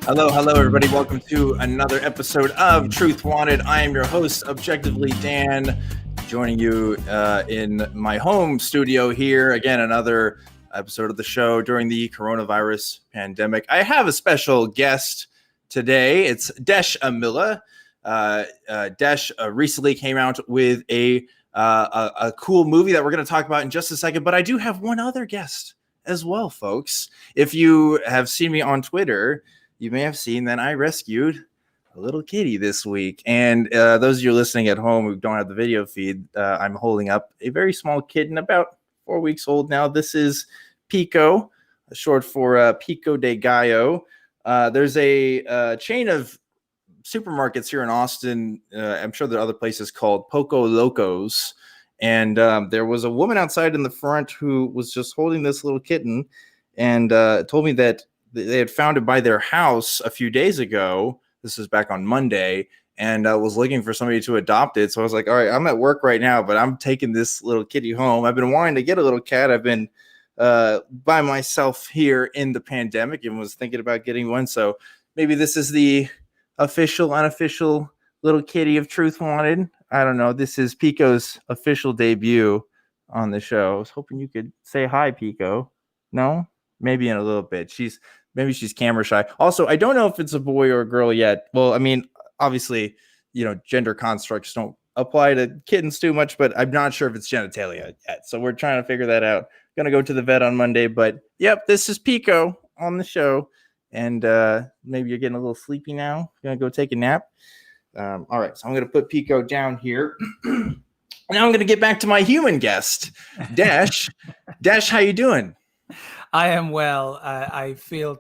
Hello, everybody. Welcome to another episode of Truth Wanted. I am your host, Objectively Dan, joining you in my home studio here. Again, another episode of the show during the coronavirus pandemic. I have a special guest today. It's Desh Amila. Desh recently came out with a cool movie that we're going to talk about in just a second. But I do have one other guest as well, folks. If you have seen me on Twitter, you may have seen that I rescued a little kitty this week. And those of you listening at home who don't have the video feed, I'm holding up a very small kitten, about 4 weeks old now. This is Pico, short for Pico de Gallo. There's a chain of supermarkets here in Austin. I'm sure there are other places called Poco Locos. And there was a woman outside in the front who was just holding this little kitten and told me that they had found it by their house a few days ago. This was back on Monday, and was looking for somebody to adopt it. So I was like, all right, I'm at work right now, but I'm taking this little kitty home. I've been wanting to get a little cat. I've been by myself here in the pandemic and was thinking about getting one. So maybe this is the official, unofficial little kitty of Truth Wanted. I don't know. This is Pico's official debut on the show. I was hoping you could say hi, Pico. No? Maybe in a little bit. Maybe she's camera shy. Also, I don't know if it's a boy or a girl yet. Well, I mean, obviously, gender constructs don't apply to kittens too much, but I'm not sure if it's genitalia yet. So we're trying to figure that out. Gonna go to the vet on Monday, but yep, this is Pico on the show. And maybe you're getting a little sleepy now. Gonna go take a nap. All right, so I'm gonna put Pico down here. Now I'm gonna get back to my human guest, Desh. Desh, how you doing? I am well. I feel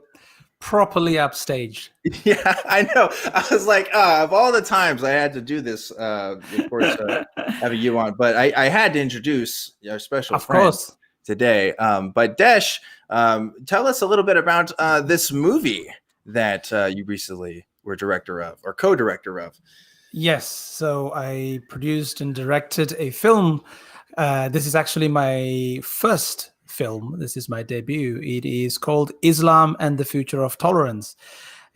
properly upstaged. Yeah, I know. I was like, of all the times I had to do this, of course, having you on, but I had to introduce our special friend today. But Desh, tell us a little bit about this movie that you recently were director of or co-director of. Yes. So I produced and directed a film. This is actually my first film. This is my debut. It is called Islam and the Future of Tolerance.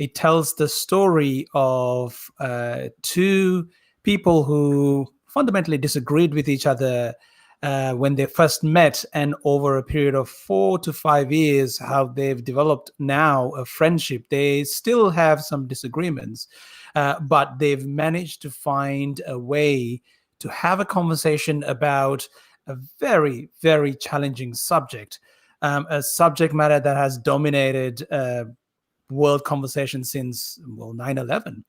It tells the story of two people who fundamentally disagreed with each other when they first met, and over a period of 4 to 5 years, how they've developed now a friendship. They still have some disagreements, but they've managed to find a way to have a conversation about a very, very challenging subject, a subject matter that has dominated world conversation since 9/11.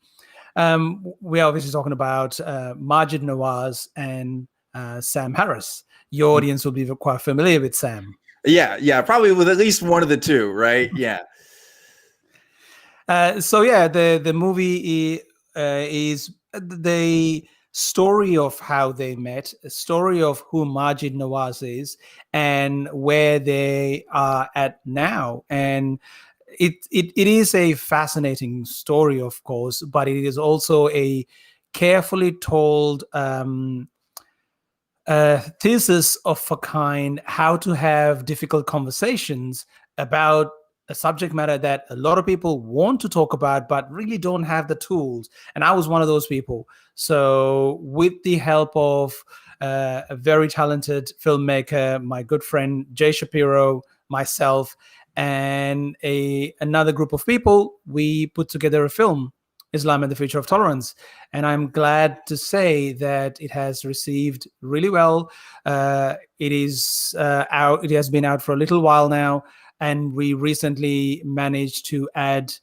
We're obviously talking about Maajid Nawaz and Sam Harris. Your audience will be quite familiar with Sam. Yeah, probably with at least one of the two, right? Yeah. The movie is the story of how they met, a story of who Maajid Nawaz is and where they are at now. And it is a fascinating story, of course, but it is also a carefully told thesis of a kind, how to have difficult conversations about a subject matter that a lot of people want to talk about, but really don't have the tools. And I was one of those people. So with the help of a very talented filmmaker, my good friend Jay Shapiro, myself, and another group of people, we put together a film, Islam and the Future of Tolerance. And I'm glad to say that it has received really well. It is out. It has been out for a little while now. And we recently managed to add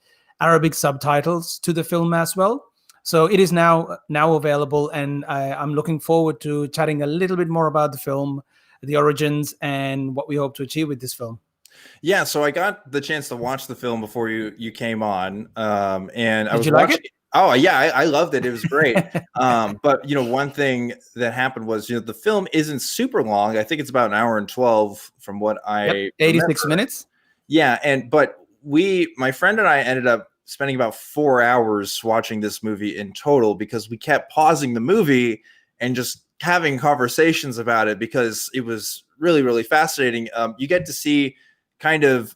Arabic subtitles to the film as well. So it is now available, and I'm looking forward to chatting a little bit more about the film, the origins, and what we hope to achieve with this film. Yeah, so I got the chance to watch the film before you came on, and I was watching. Like it? Oh yeah, I loved it. It was great. But one thing that happened was the film isn't super long. I think it's about an hour and 12 from what I 86 minutes. Yeah, but my friend and I ended up spending about 4 hours watching this movie in total because we kept pausing the movie and just having conversations about it because it was really, really fascinating. You get to see kind of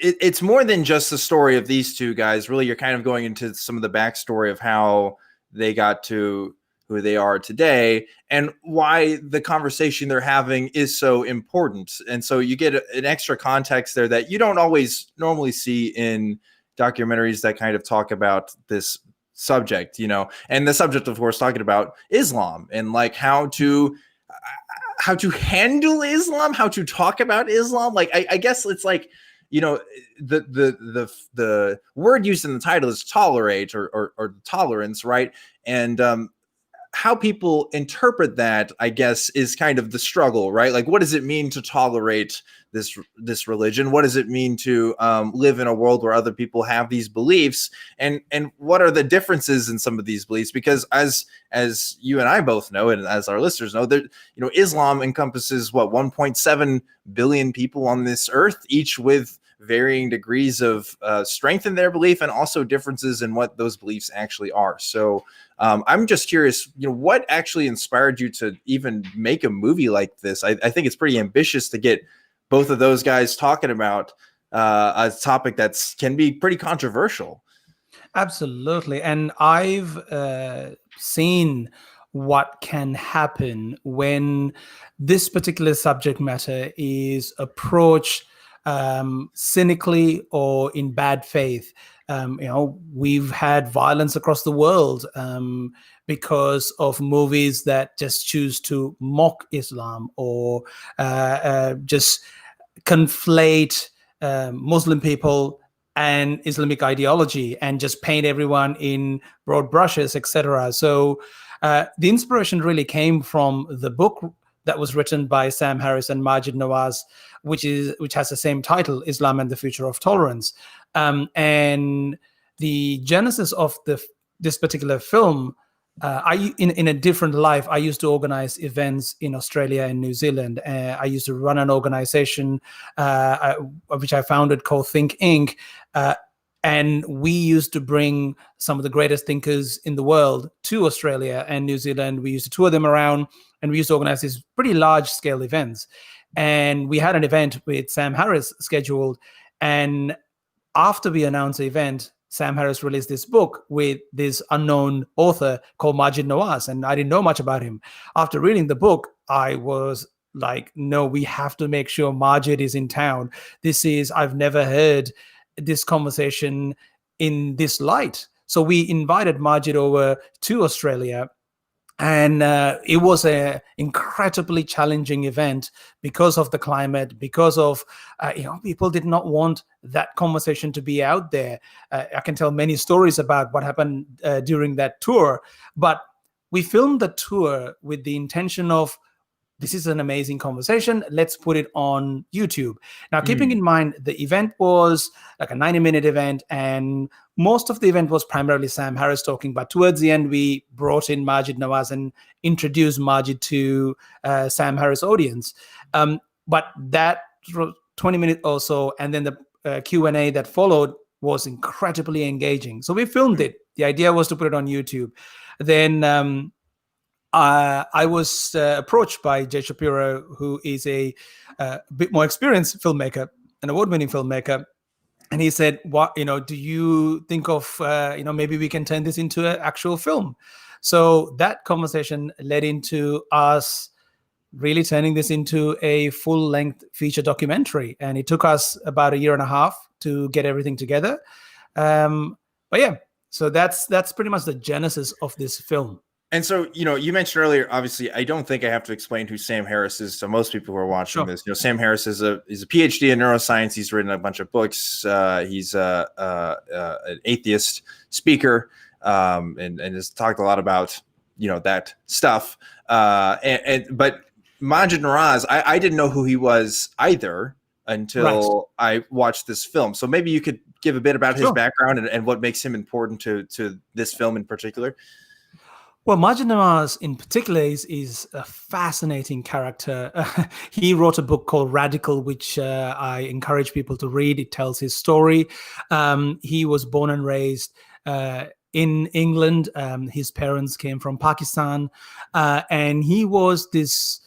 it's more than just the story of these two guys. Really, you're kind of going into some of the backstory of how they got to who they are today and why the conversation they're having is so important. And so you get an extra context there that you don't always normally see in documentaries that kind of talk about this subject, you know, and the subject, of course, talking about Islam and like how to handle Islam, how to talk about Islam. Like, I guess it's like, you know, the word used in the title is tolerate or tolerance, right? And how people interpret that, I guess, is kind of the struggle, right? Like, what does it mean to tolerate this religion? What does it mean to live in a world where other people have these beliefs? And what are the differences in some of these beliefs? Because as you and I both know, and as our listeners know, that, you know, Islam encompasses what, 1.7 billion people on this earth, each with varying degrees of strength in their belief and also differences in what those beliefs actually are. So I'm just curious, you know, what actually inspired you to even make a movie like this? I think it's pretty ambitious to get both of those guys talking about a topic that's can be pretty controversial. Absolutely. And I've seen what can happen when this particular subject matter is approached cynically or in bad faith. You know, we've had violence across the world because of movies that just choose to mock Islam or just conflate Muslim people and Islamic ideology and just paint everyone in broad brushes, etc. So the inspiration really came from the book that was written by Sam Harris and Majid Nawaz, which has the same title, Islam and the Future of Tolerance. And the genesis of this particular film, in a different life, I used to organize events in Australia and New Zealand. I used to run an organization which I founded called Think Inc. And we used to bring some of the greatest thinkers in the world to Australia and New Zealand. We used to tour them around, and we used to organize these pretty large-scale events. And we had an event with Sam Harris scheduled. And after we announced the event, Sam Harris released this book with this unknown author called Majid Nawaz. And I didn't know much about him. After reading the book, I was like, no, we have to make sure Majid is in town. I've never heard this conversation in this light. So we invited Majid over to Australia. And it was an incredibly challenging event because of the climate, because of, people did not want that conversation to be out there. I can tell many stories about what happened during that tour, but we filmed the tour with the intention of, this is an amazing conversation. Let's put it on YouTube. Now, keeping in mind, the event was like a 90-minute event, and most of the event was primarily Sam Harris talking. But towards the end, we brought in Majid Nawaz and introduced Majid to Sam Harris' audience. But that 20 minutes or so, and then the Q&A that followed was incredibly engaging. So we filmed it. The idea was to put it on YouTube. Then I was approached by Jay Shapiro, who is a bit more experienced filmmaker, an award-winning filmmaker, and he said, "What do you think of? Maybe we can turn this into an actual film." So that conversation led into us really turning this into a full-length feature documentary, and it took us about 1.5 years to get everything together. But yeah, so that's pretty much the genesis of this film. And so, you mentioned earlier, obviously, I don't think I have to explain who Sam Harris is to most people who are watching this. Sam Harris is a PhD in neuroscience. He's written a bunch of books. He's an atheist speaker and has talked a lot about, that stuff. But Majid Nawaz, I didn't know who he was either until I watched this film. So maybe you could give a bit about his background and what makes him important to this film in particular. Well, Majid Nawaz in particular is a fascinating character. He wrote a book called Radical, which I encourage people to read. It tells his story. He was born and raised in England. His parents came from Pakistan. And he was this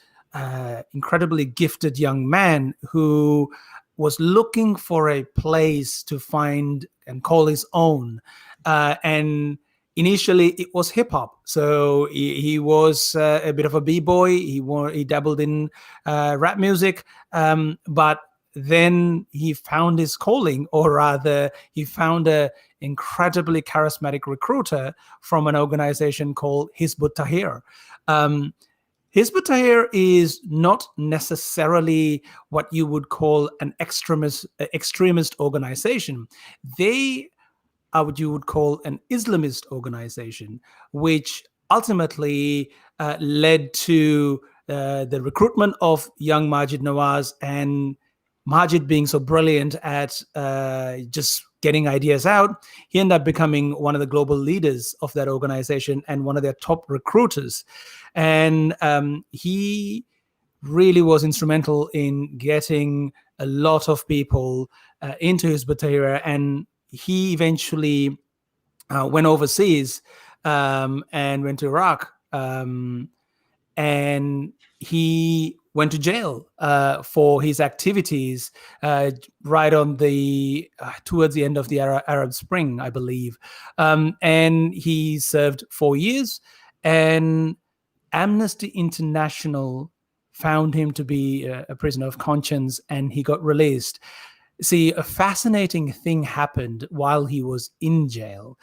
incredibly gifted young man who was looking for a place to find and call his own. And initially, it was hip hop. So he was a bit of a b-boy. He dabbled in rap music, but then he found his calling, or rather, he found a incredibly charismatic recruiter from an organization called Hizb ut-Tahrir. Hizb ut-Tahrir is not necessarily what you would call an extremist organization. They are what you would call an Islamist organization, which ultimately led to the recruitment of young Majid Nawaz, and Majid being so brilliant at just getting ideas out, he ended up becoming one of the global leaders of that organization and one of their top recruiters. And he really was instrumental in getting a lot of people into Hizb ut-Tahrir, and he eventually went overseas and went to Iraq, and he went to jail for his activities right on the towards the end of the Arab Spring, I believe. And he served 4 years, and Amnesty International found him to be a prisoner of conscience, and he got released. See, a fascinating thing happened while he was in jail.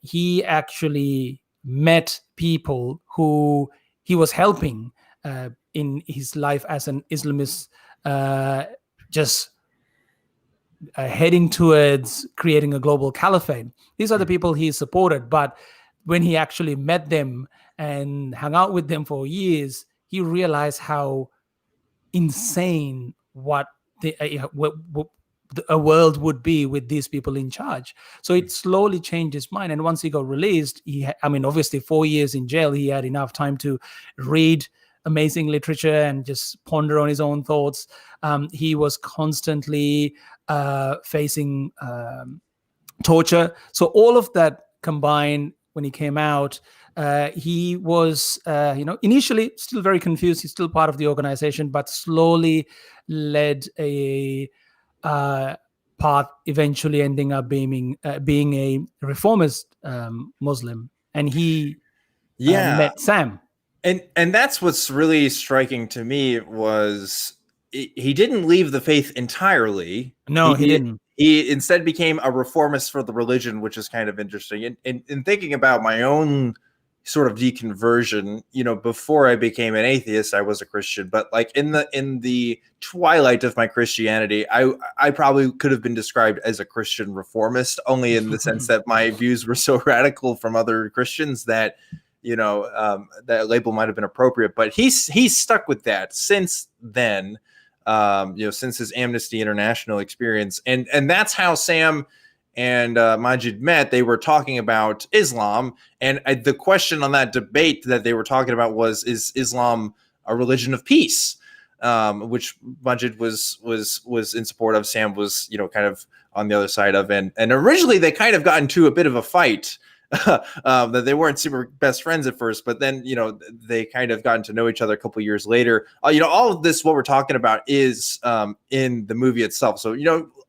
He actually met people who he was helping in his life as an Islamist, just heading towards creating a global caliphate. These are the people he supported, but when he actually met them and hung out with them for years, he realized how insane a world would be with these people in charge. So it slowly changed his mind. And once he got released, obviously 4 years in jail, he had enough time to read amazing literature and just ponder on his own thoughts. He was constantly facing torture. So all of that combined, when he came out, he was, initially still very confused. He's still part of the organization, but slowly led a path, eventually ending up being a reformist Muslim. And he met Sam. And that's what's really striking to me was he didn't leave the faith entirely. No, he didn't. He instead became a reformist for the religion, which is kind of interesting. And in thinking about my own sort of deconversion, before I became an atheist, I was a Christian, but like in the twilight of my Christianity, I probably could have been described as a Christian reformist, only in the sense that my views were so radical from other Christians that that label might have been appropriate. But he's stuck with that since then, since his Amnesty International experience, and that's how Sam and Majid met. They were talking about Islam, and the question on that debate that they were talking about was, is Islam a religion of peace? Which Majid was in support of. Sam was, kind of on the other side of, and originally they kind of got into a bit of a fight. That they weren't super best friends at first, but then they kind of gotten to know each other a couple years later. All of this, what we're talking about, is in the movie itself. So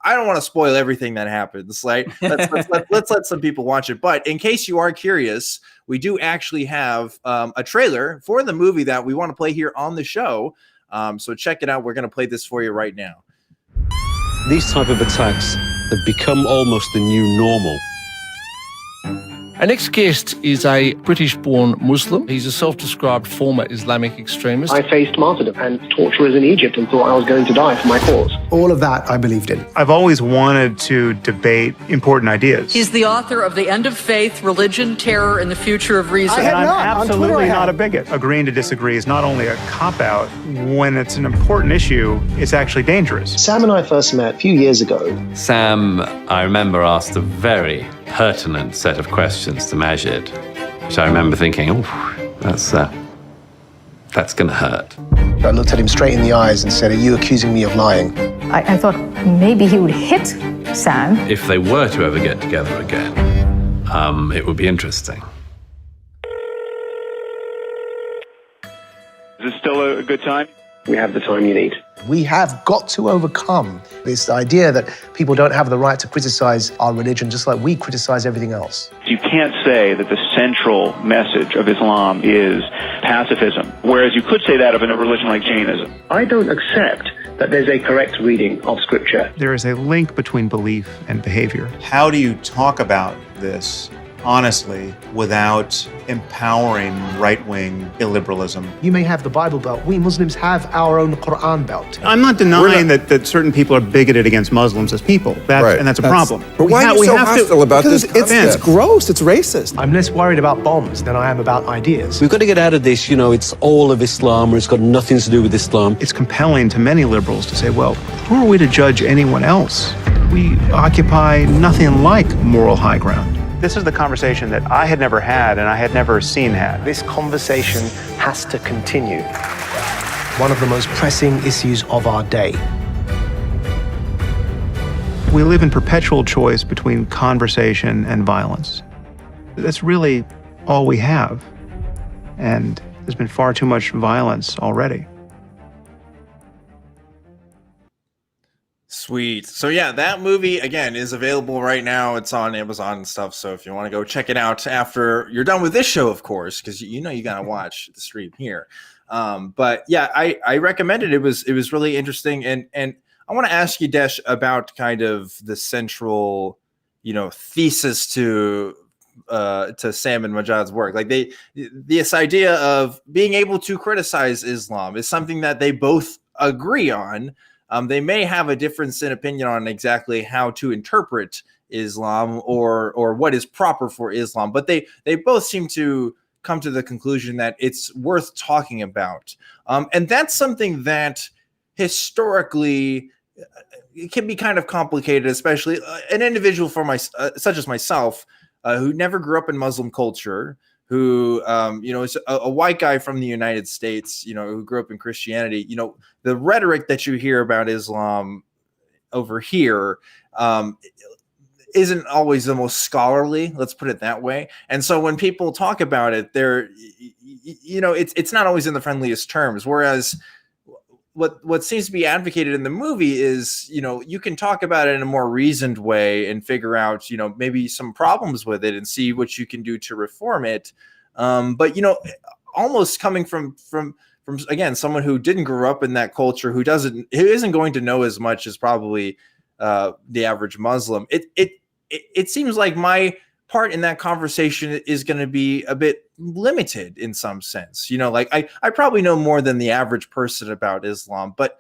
I don't want to spoil everything that happens. Like let's let some people watch it. But in case you are curious, we do actually have a trailer for the movie that we want to play here on the show. So check it out. We're going to play this for you right now. These type of attacks have become almost the new normal. Our next guest is a British-born Muslim. He's a self-described former Islamic extremist. I faced martyrdom and torturers in Egypt and thought I was going to die for my cause. All of that I believed in. I've always wanted to debate important ideas. He's the author of The End of Faith, Religion, Terror, and the Future of Reason. And I'm absolutely not a bigot. Agreeing to disagree is not only a cop-out. When it's an important issue, it's actually dangerous. Sam and I first met a few years ago. Sam, I remember, asked a very pertinent set of questions to Majid, which I remember thinking, oh, that's going to hurt. I looked at him straight in the eyes and said, "Are you accusing me of lying?" I thought maybe he would hit Sam. If they were to ever get together again, it would be interesting. Is this still a good time? We have the time you need. We have got to overcome this idea that people don't have the right to criticize our religion just like we criticize everything else. You can't say that the central message of Islam is pacifism, whereas you could say that of a religion like Jainism. I don't accept that there's a correct reading of Scripture. There is a link between belief and behavior. How do you talk about this honestly without empowering right-wing illiberalism? You may have the Bible Belt. We Muslims have our own Quran belt. I'm not denying that certain people are bigoted against Muslims as people. And that's a problem. But why are you so hostile about this concept? It's gross. It's racist. I'm less worried about bombs than I am about ideas. We've got to get out of this, it's all of Islam or it's got nothing to do with Islam. It's compelling to many liberals to say, well, who are we to judge anyone else? We occupy nothing like moral high ground. This is the conversation that I had never had and I had never seen had. This conversation has to continue. One of the most pressing issues of our day. We live in perpetual choice between conversation and violence. That's really all we have. And there's been far too much violence already. Sweet. So yeah, that movie again is available right now. It's on Amazon and stuff. So if you want to go check it out after you're done with this show, of course, because you gotta watch the stream here. But yeah, I recommend it. It was really interesting, and I want to ask you, Desh, about kind of the central, thesis to Sam and Majad's work. Like this idea of being able to criticize Islam is something that they both agree on. They may have a difference in opinion on exactly how to interpret Islam or what is proper for Islam, but they both seem to come to the conclusion that it's worth talking about. And that's something that historically it can be kind of complicated, especially an individual such as myself, who never grew up in Muslim culture, who, is a white guy from the United States, who grew up in Christianity. The rhetoric that you hear about Islam over here isn't always the most scholarly, let's put it that way. And so when people talk about it, it's not always in the friendliest terms. Whereas what seems to be advocated in the movie is, you can talk about it in a more reasoned way and figure out, maybe some problems with it and see what you can do to reform it. But, almost coming from again, someone who didn't grow up in that culture, who isn't going to know as much as probably the average Muslim. It seems like my part in that conversation is going to be a bit limited in some sense. I probably know more than the average person about Islam, but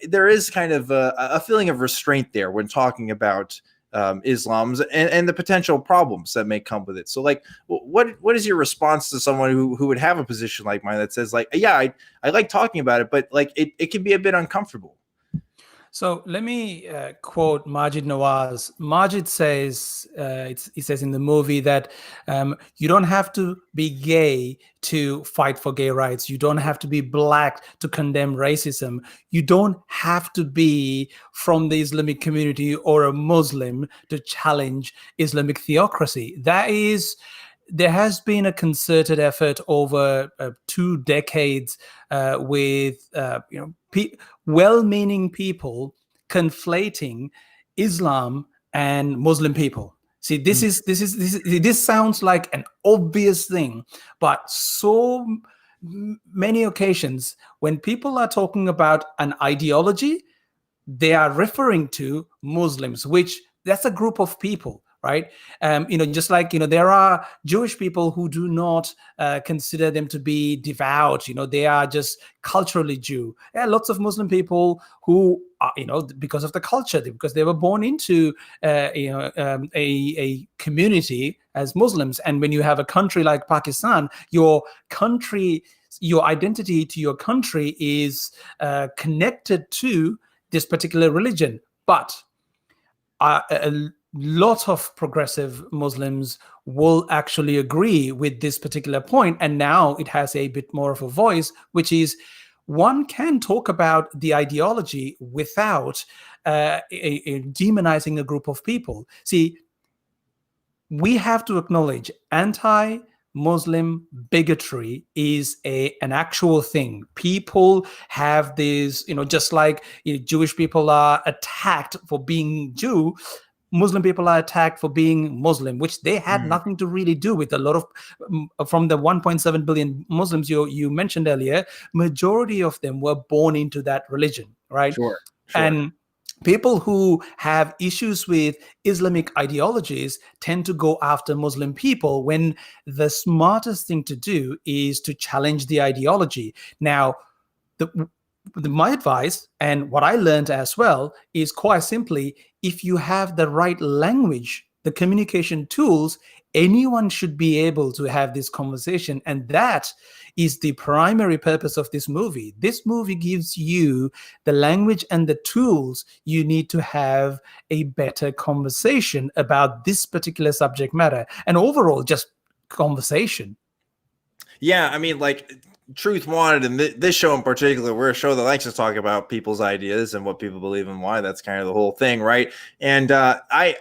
there is kind of a feeling of restraint there when talking about Islam's and the potential problems that may come with it. So what is your response to someone who would have a position like mine that says I like talking about it, but it can be a bit uncomfortable? So let me quote Majid Nawaz. Majid says, he says in the movie that you don't have to be gay to fight for gay rights. You don't have to be black to condemn racism. You don't have to be from the Islamic community or a Muslim to challenge Islamic theocracy. There has been a concerted effort over 2 decades with well-meaning people conflating Islam and Muslim people. See, this sounds like an obvious thing, but so many occasions when people are talking about an ideology, they are referring to Muslims, which that's a group of people. Right. Just like, there are Jewish people who do not consider them to be devout. They are just culturally Jew. There are lots of Muslim people who are, because of the culture, because they were born into, a community as Muslims. And when you have a country like Pakistan, your identity to your country is connected to this particular religion. But a lot of progressive Muslims will actually agree with this particular point, and now it has a bit more of a voice, which is one can talk about the ideology without demonizing a group of people. See, we have to acknowledge Muslim bigotry is an actual thing. People have this, just like Jewish people are attacked for being Jew, Muslim people are attacked for being Muslim, which they had nothing to really do with. A lot of, from the 1.7 billion Muslims you mentioned earlier, majority of them were born into that religion, right? Sure. And people who have issues with Islamic ideologies tend to go after Muslim people when the smartest thing to do is to challenge the ideology. Now, my advice and what I learned as well is quite simply, if you have the right language, the communication tools, anyone should be able to have this conversation. And that is the primary purpose of this movie. This movie gives you the language and the tools you need to have a better conversation about this particular subject matter, and overall just conversation. Yeah, I mean, like, Truth Wanted, and this show in particular, we're a show that likes to talk about people's ideas and what people believe and why. That's kind of the whole thing, right? And I've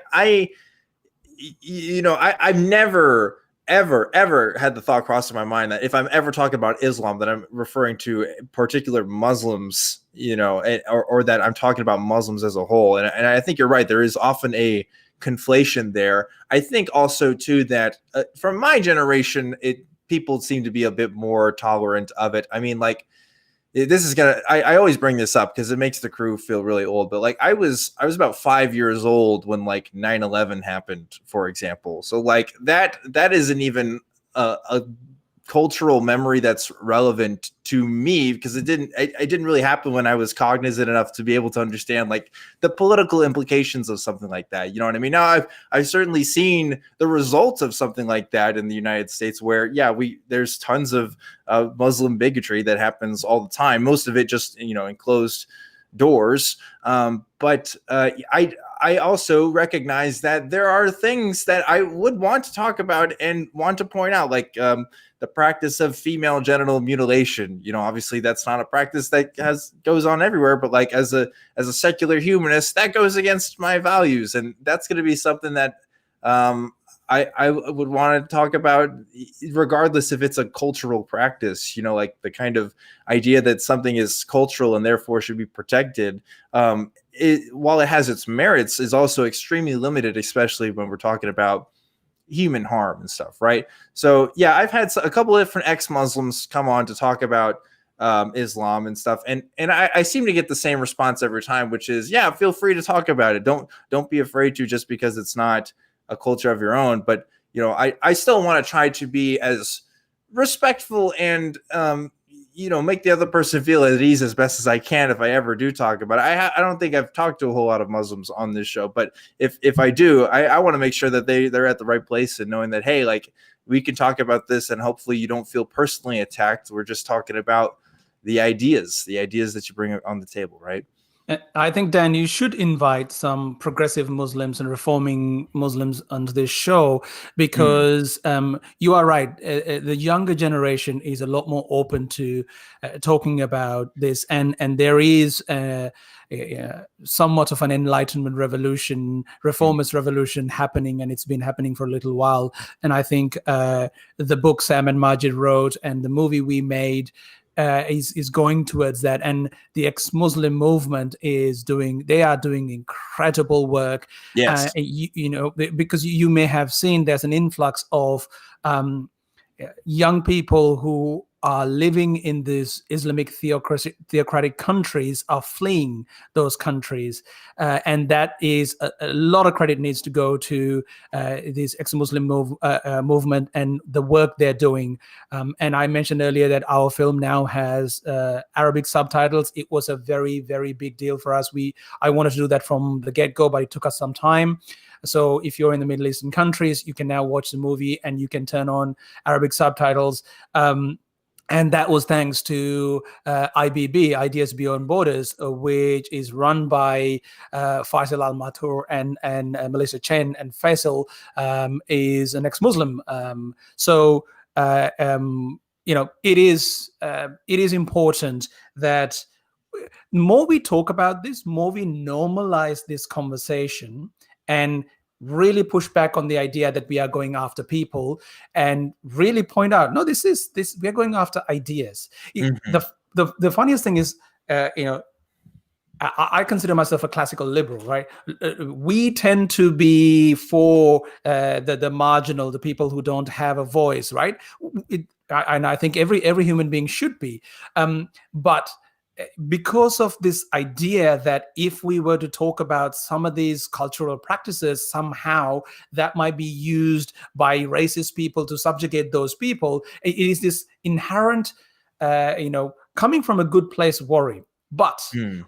never, ever had the thought cross in my mind that if I'm ever talking about Islam, that I'm referring to particular Muslims, or that I'm talking about Muslims as a whole. And I think you're right. There is often a conflation there. I think also too that from my generation, people seem to be a bit more tolerant of it. I mean, like, this is I always bring this up because it makes the crew feel really old, but like I was about 5 years old when like 9/11 happened, for example. So like that isn't even a cultural memory that's relevant to me, because it didn't really happen when I was cognizant enough to be able to understand like the political implications of something like that. You know what I mean? Now I've certainly seen the results of something like that in the United States, where there's tons of Muslim bigotry that happens all the time. Most of it just in closed doors. But I also recognize that there are things that I would want to talk about and want to point out, like the practice of female genital mutilation. Obviously that's not a practice that goes on everywhere, but like as a secular humanist, that goes against my values, and that's going to be something that I would want to talk about, regardless if it's a cultural practice. Like the kind of idea that something is cultural and therefore should be protected, while it has its merits, is also extremely limited, especially when we're talking about human harm and stuff, right? So yeah, I've had a couple of different ex-Muslims come on to talk about Islam and stuff, and I seem to get the same response every time, which is, yeah, feel free to talk about it. Don't be afraid to, just because it's not a culture of your own. But I still want to try to be as respectful and make the other person feel at ease as best as I can if I ever do talk about it. I don't think I've talked to a whole lot of Muslims on this show, but if I do, I want to make sure that they're at the right place, and knowing that, hey, like, we can talk about this and hopefully you don't feel personally attacked. We're just talking about the ideas that you bring on the table, right? I think, Dan, you should invite some progressive Muslims and reforming Muslims onto this show, because you are right. The younger generation is a lot more open to talking about this, and there is somewhat of an enlightenment revolution, reformist revolution happening, and it's been happening for a little while. And I think the book Sam and Majid wrote and the movie we made is going towards that, and the ex-Muslim movement they are doing incredible work. Yes, because you may have seen there's an influx of young people who are living in these Islamic theocratic countries are fleeing those countries. And that is a lot of credit needs to go to this ex-Muslim movement and the work they're doing. And I mentioned earlier that our film now has Arabic subtitles. It was a very, very big deal for us. I wanted to do that from the get-go, but it took us some time. So if you're in the Middle Eastern countries, you can now watch the movie and you can turn on Arabic subtitles. And that was thanks to IBB, Ideas Beyond Borders, which is run by Faisal Al-Mathur and Melissa Chen. And Faisal is an ex-Muslim. It is important that more we talk about this, more we normalize this conversation, and really push back on the idea that we are going after people and really point out, no, this we are going after ideas. The funniest thing is, I consider myself a classical liberal, right? We tend to be for the marginal, the people who don't have a voice, right? And I think every human being should be. But because of this idea that if we were to talk about some of these cultural practices, somehow that might be used by racist people to subjugate those people, it is this inherent, coming from a good place worry. But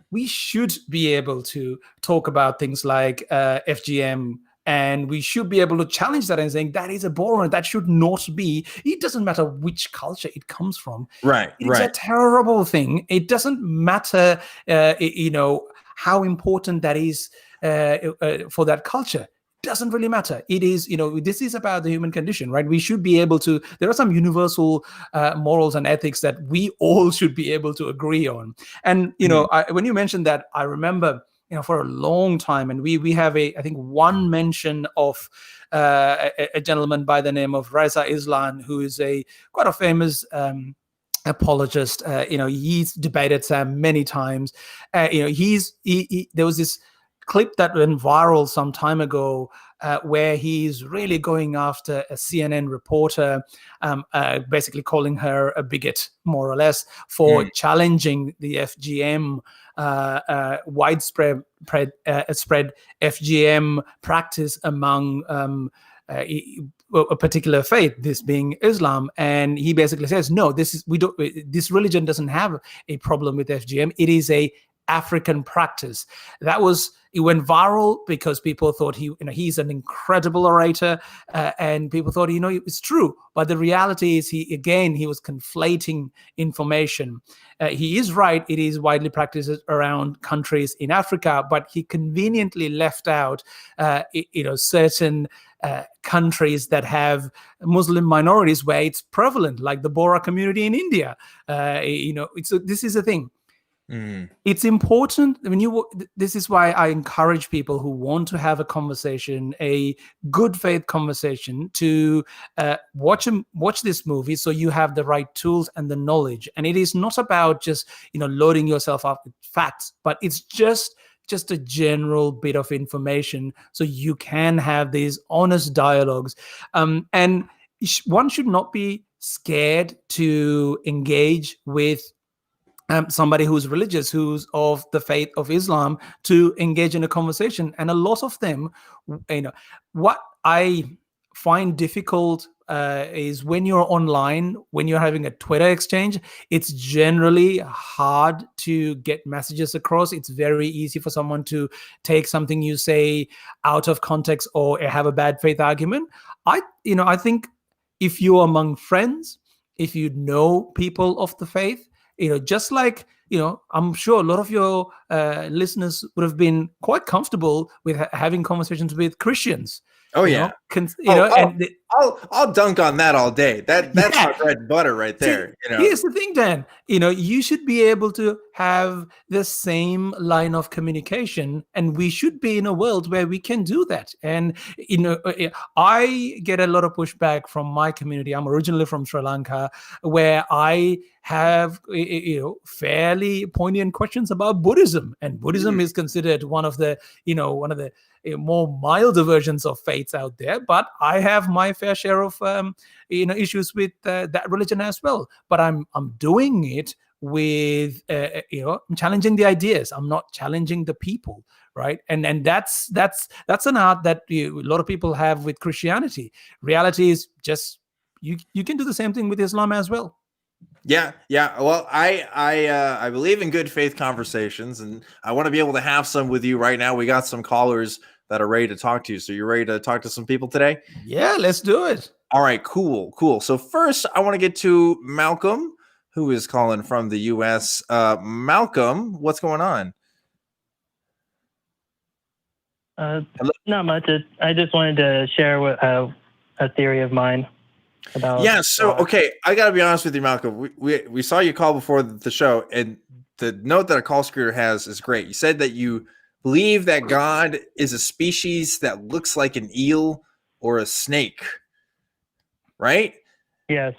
we should be able to talk about things like FGM, and we should be able to challenge that and saying that is abhorrent. That should not be. It doesn't matter which culture it comes from. Right. It's a terrible thing. It doesn't matter, how important that is for that culture. Doesn't really matter. It is, this is about the human condition, right? We should be able to, there are some universal morals and ethics that we all should be able to agree on. And, when you mentioned that, I remember, for a long time, and we have I think one mention of a gentleman by the name of Raza Islam, who is quite a famous apologist. He's debated Sam many times. There was this clip that went viral some time ago where he's really going after a CNN reporter, basically calling her a bigot, more or less, for challenging the FGM, widespread spread FGM practice among a particular faith, this being Islam. And he basically says, no, this religion doesn't have a problem with FGM. It is a African practice. It went viral because people thought he's an incredible orator, and people thought, it's true. But the reality is he was conflating information. He is right. It is widely practiced around countries in Africa, but he conveniently left out, certain countries that have Muslim minorities where it's prevalent, like the Bora community in India. This is a thing. It's important this is why I encourage people who want to have a conversation, a good faith conversation, to watch this movie so you have the right tools and the knowledge. And it is not about just loading yourself up with facts, but it's just a general bit of information so you can have these honest dialogues. And one should not be scared to engage with somebody who's religious, who's of the faith of Islam, to engage in a conversation. And a lot of them, what I find difficult is when you're online, when you're having a Twitter exchange, it's generally hard to get messages across. It's very easy for someone to take something you say out of context or have a bad faith argument. I think if you're among friends, if you know people of the faith, just like, I'm sure a lot of your listeners would have been quite comfortable with having conversations with Christians. Oh, yeah. I'll dunk on that all day. That's my bread and butter right there. Here's the thing, Dan. You should be able to have the same line of communication, and we should be in a world where we can do that. And I get a lot of pushback from my community. I'm originally from Sri Lanka, where I have fairly poignant questions about Buddhism, and Buddhism is considered one of the more milder versions of faiths out there. But I have my fair share of issues with that religion as well. But I'm doing it with I'm challenging the ideas. I'm not challenging the people, right? And that's an art that a lot of people have with Christianity. Reality is just you can do the same thing with Islam as well. Yeah. Well, I believe in good faith conversations, and I want to be able to have some with you right now. We got some callers that are ready to talk to you. So you ready to talk to some people today? Yeah, let's do it. All right, cool. So first, I want to get to Malcolm, who is calling from the U.S. Malcolm, what's going on? Not much. I just wanted to share a theory of mine about. Yeah. So okay, I got to be honest with you, Malcolm. We saw you call before the show, and the note that a call screener has is great. You said that you believe that God is a species that looks like an eel or a snake, right? Yes.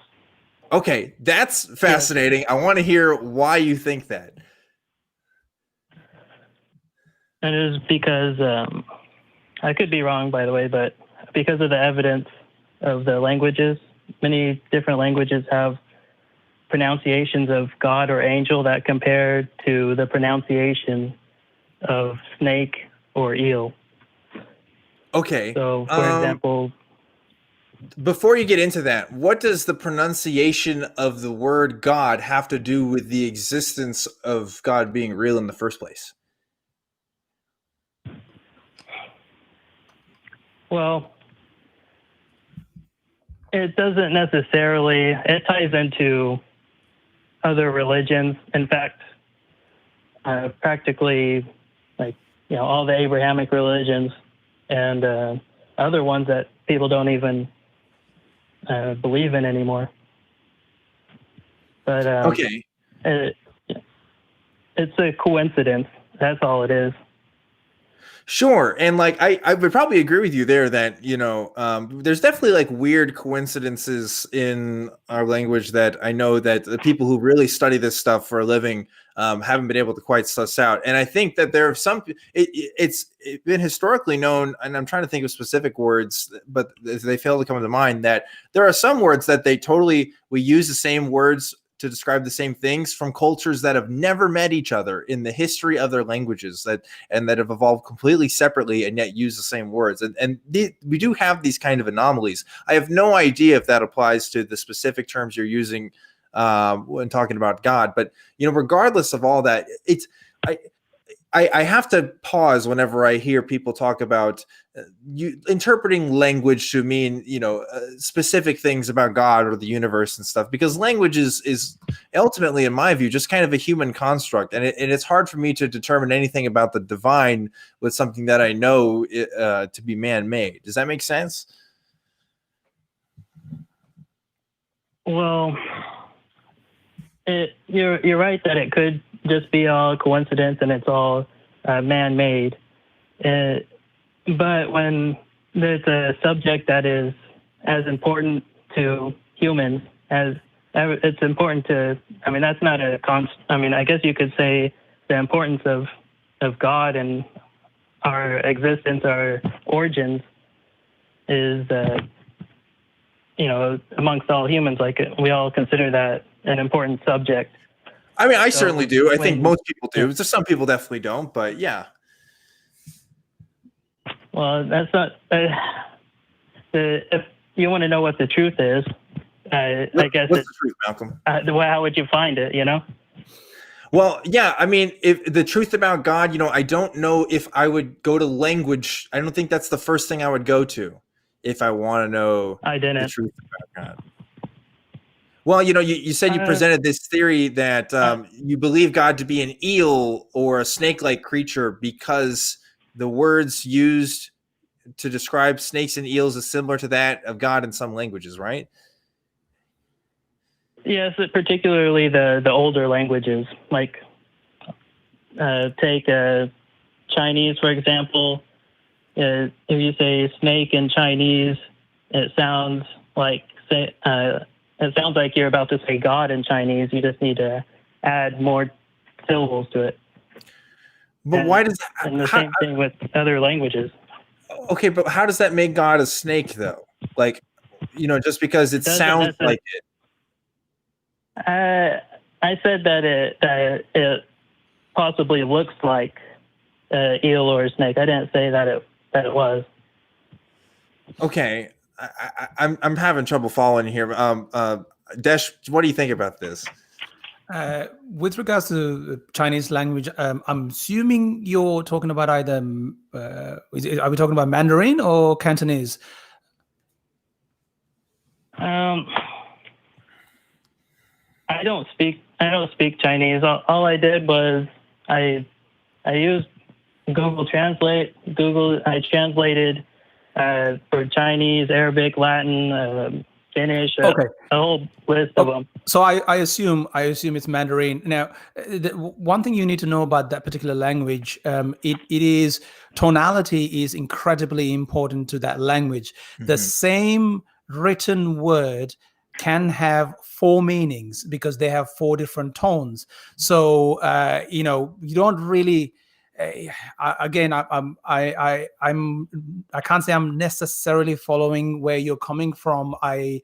Okay, that's fascinating. Yes. I want to hear why you think that. It is because, I could be wrong, by the way, but because of the evidence of the languages, many different languages have pronunciations of God or angel that compare to the pronunciation of snake or eel. Okay. So, for example, before you get into that, what does the pronunciation of the word God have to do with the existence of God being real in the first place? Well, it doesn't necessarily, it ties into other religions. In fact, practically all the Abrahamic religions and other ones that people don't even believe in anymore. But okay, it's a coincidence. That's all it is. Sure. And like, I would probably agree with you there that, there's definitely like weird coincidences in our language that I know that the people who really study this stuff for a living haven't been able to quite suss out. And I think that there are some, it's been historically known, and I'm trying to think of specific words, but they fail to come to mind, that there are some words that we use the same words to describe the same things from cultures that have never met each other in the history of their languages that have evolved completely separately and yet use the same words. And we do have these kind of anomalies. I have no idea if that applies to the specific terms you're using when talking about God, but regardless of all that, I have to pause whenever I hear people talk about interpreting language to mean, specific things about God or the universe and stuff, because language is ultimately, in my view, just kind of a human construct. And it's hard for me to determine anything about the divine with something that I know to be man-made. Does that make sense? Well, you're right that it could just be all coincidence and it's all man-made. But when there's a subject that is as important to humans as it's important to, that's not I guess you could say the importance of God and our existence, our origins is, amongst all humans, like we all consider that an important subject. I certainly do. I think most people do. Yeah. Some people definitely don't, but yeah. Well, that's not. If you want to know what the truth is, I guess. What's the truth, Malcolm? How would you find it? Well, yeah. If the truth about God, I don't know if I would go to language. I don't think that's the first thing I would go to if I want to know the truth about God. Well, you said you presented this theory that you believe God to be an eel or a snake-like creature because the words used to describe snakes and eels is similar to that of God in some languages, right? Yes, particularly the older languages, like take Chinese, for example. If you say snake in Chinese, it sounds like you're about to say God in Chinese. You just need to add more syllables to it. But why does that? And the same thing with other languages. Okay, but how does that make God a snake, though? Like, just because it sounds like it. I said that it possibly looks like an eel or a snake. I didn't say that it was. Okay. I'm having trouble following here. Desh, what do you think about this? With regards to the Chinese language, I'm assuming you're talking about either, are we talking about Mandarin or Cantonese? I don't speak Chinese. All I did was I used Google Translate. I translated for Chinese, Arabic, Latin, Finnish, a Okay. whole list of them. So I assume it's Mandarin. Now, one thing you need to know about that particular language, it is tonality is incredibly important to that language. The same written word can have 4 meanings because they have 4 different tones. So you don't really. Again, I can't say I'm necessarily following where you're coming from. I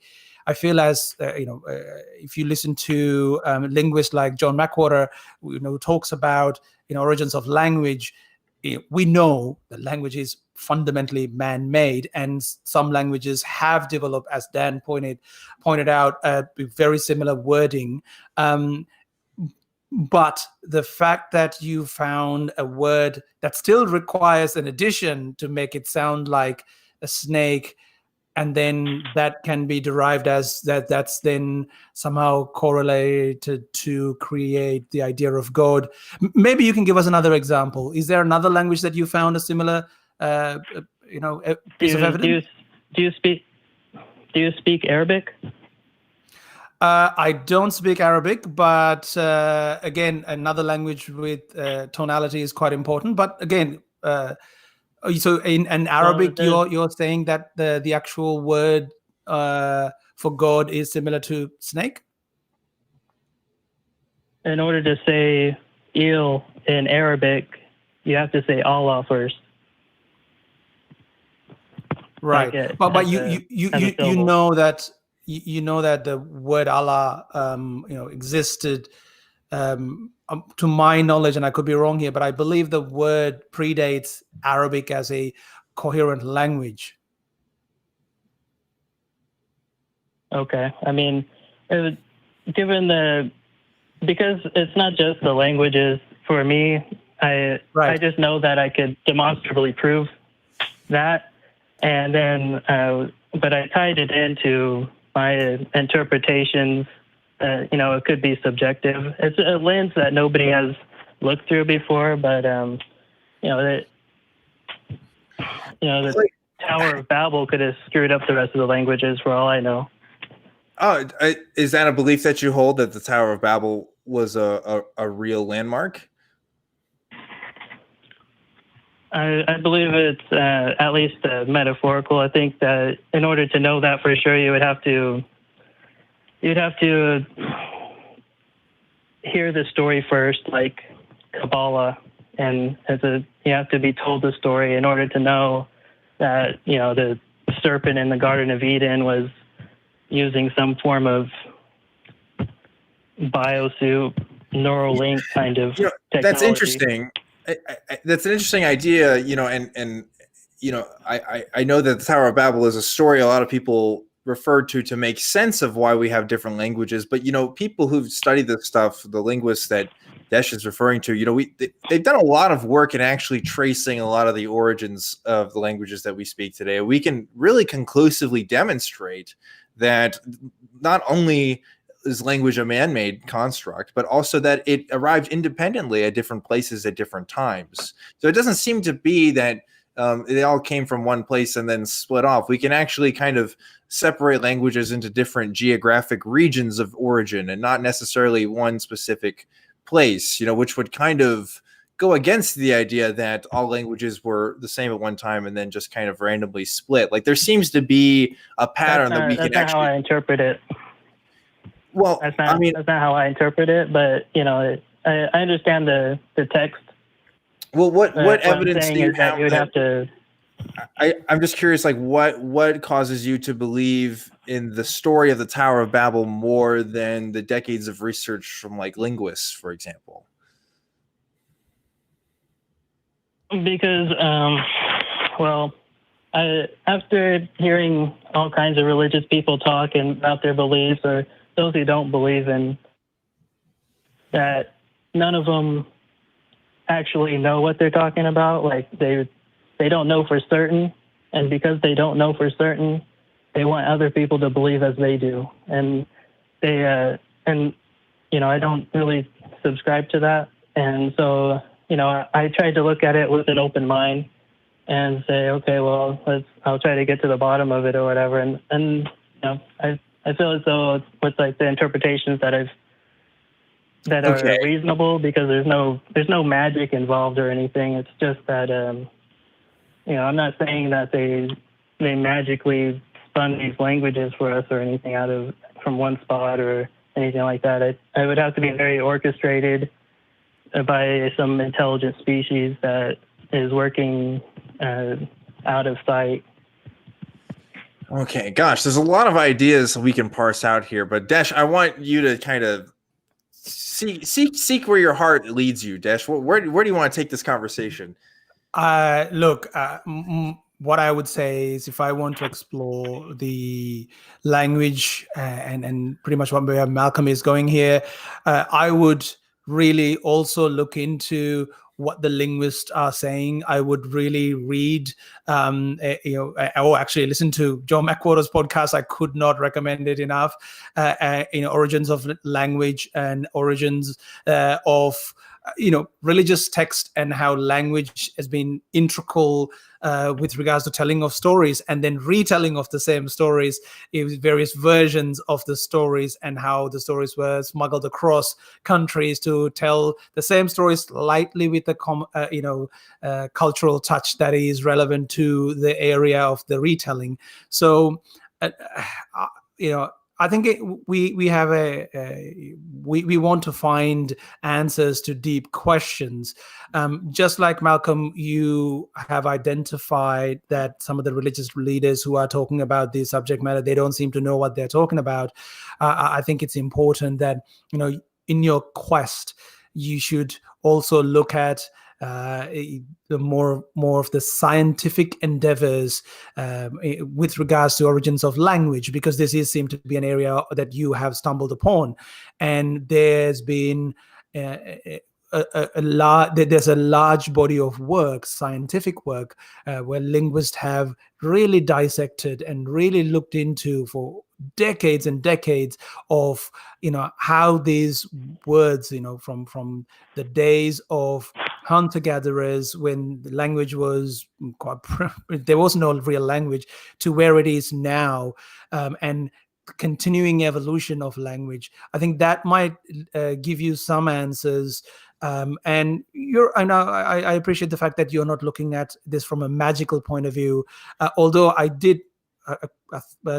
feel as if you listen to linguists like John McWhorter, who talks about origins of language, we know that language is fundamentally man-made, and some languages have developed, as Dan pointed out, very similar wording. But the fact that you found a word that still requires an addition to make it sound like a snake, and then that can be derived as that's then somehow correlated to create the idea of God. Maybe you can give us another example. Is there another language that you found a similar piece of evidence? Do you speak Arabic? I don't speak Arabic, but again, another language with tonality is quite important. But again, so in Arabic, you're saying that the actual word for God is similar to snake? In order to say eel in Arabic, you have to say Allah first. Right, but you know that. You know that the word Allah, existed. To my knowledge, and I could be wrong here, but I believe the word predates Arabic as a coherent language. Okay, I mean, because it's not just the languages. For me, I just know that I could demonstrably prove that, and then, but I tied it into my interpretations. It could be subjective. It's a lens that nobody has looked through before, but the Tower of Babel could have screwed up the rest of the languages for all I know. Oh, is that a belief that you hold, that the Tower of Babel was a real landmark? I believe it's at least metaphorical. I think that in order to know that for sure, you'd have to hear the story first, like Kabbalah, and you have to be told the story in order to know that the serpent in the Garden of Eden was using some form of biosuit, neural link kind of technology. That's interesting. That's an interesting idea, I know that the Tower of Babel is a story a lot of people refer to make sense of why we have different languages. But, people who've studied this stuff, the linguists that Desh is referring to, they've done a lot of work in actually tracing a lot of the origins of the languages that we speak today. We can really conclusively demonstrate that not only is language a man-made construct, but also that it arrived independently at different places at different times. So it doesn't seem to be that they all came from one place and then split off. We can actually kind of separate languages into different geographic regions of origin and not necessarily one specific place, which would kind of go against the idea that all languages were the same at one time and then just kind of randomly split. Like there seems to be a pattern that we can actually... That's not how I interpret it. Well, that's not how I interpret it, but I understand the text. Well, what evidence do you have? You would have to. I'm just curious, like what causes you to believe in the story of the Tower of Babel more than the decades of research from like linguists, for example? Because, after hearing all kinds of religious people talk about their beliefs, or those who don't believe in that, none of them actually know what they're talking about. Like they don't know for certain, and because they don't know for certain, they want other people to believe as they do. And I don't really subscribe to that. And so, I tried to look at it with an open mind and say, okay, well, I'll try to get to the bottom of it or whatever. And I feel as though with like the interpretations that are reasonable, because there's no magic involved or anything. It's just that I'm not saying that they magically spun these languages for us or anything from one spot or anything like that. It would have to be very orchestrated by some intelligent species that is working out of sight. Okay, gosh, there's a lot of ideas we can parse out here, but Desh, I want you to kind of seek where your heart leads you, Desh. Where do you want to take this conversation? Look, what I would say is, if I want to explore the language and pretty much where Malcolm is going here, I would really also look into what the linguists are saying. I would really read, or actually listen to John McWhorter's podcast. I could not recommend it enough. Origins of language and origins of religious text, and how language has been integral with regards to telling of stories and then retelling of the same stories, various versions of the stories, and how the stories were smuggled across countries to tell the same stories slightly with the cultural touch that is relevant to the area of the retelling. So I think we want to find answers to deep questions. Just like Malcolm, you have identified that some of the religious leaders who are talking about the subject matter, they don't seem to know what they're talking about. I think it's important that, in your quest, you should also look at the more of the scientific endeavors with regards to origins of language, because this seems to be an area that you have stumbled upon, and there's been there's a large body of work, scientific work, where linguists have really dissected and really looked into for decades and decades of how these words, from the days of hunter-gatherers, when the language was there was no real language, to where it is now, and continuing evolution of language. I think that might give you some answers. And I appreciate the fact that you're not looking at this from a magical point of view, although I did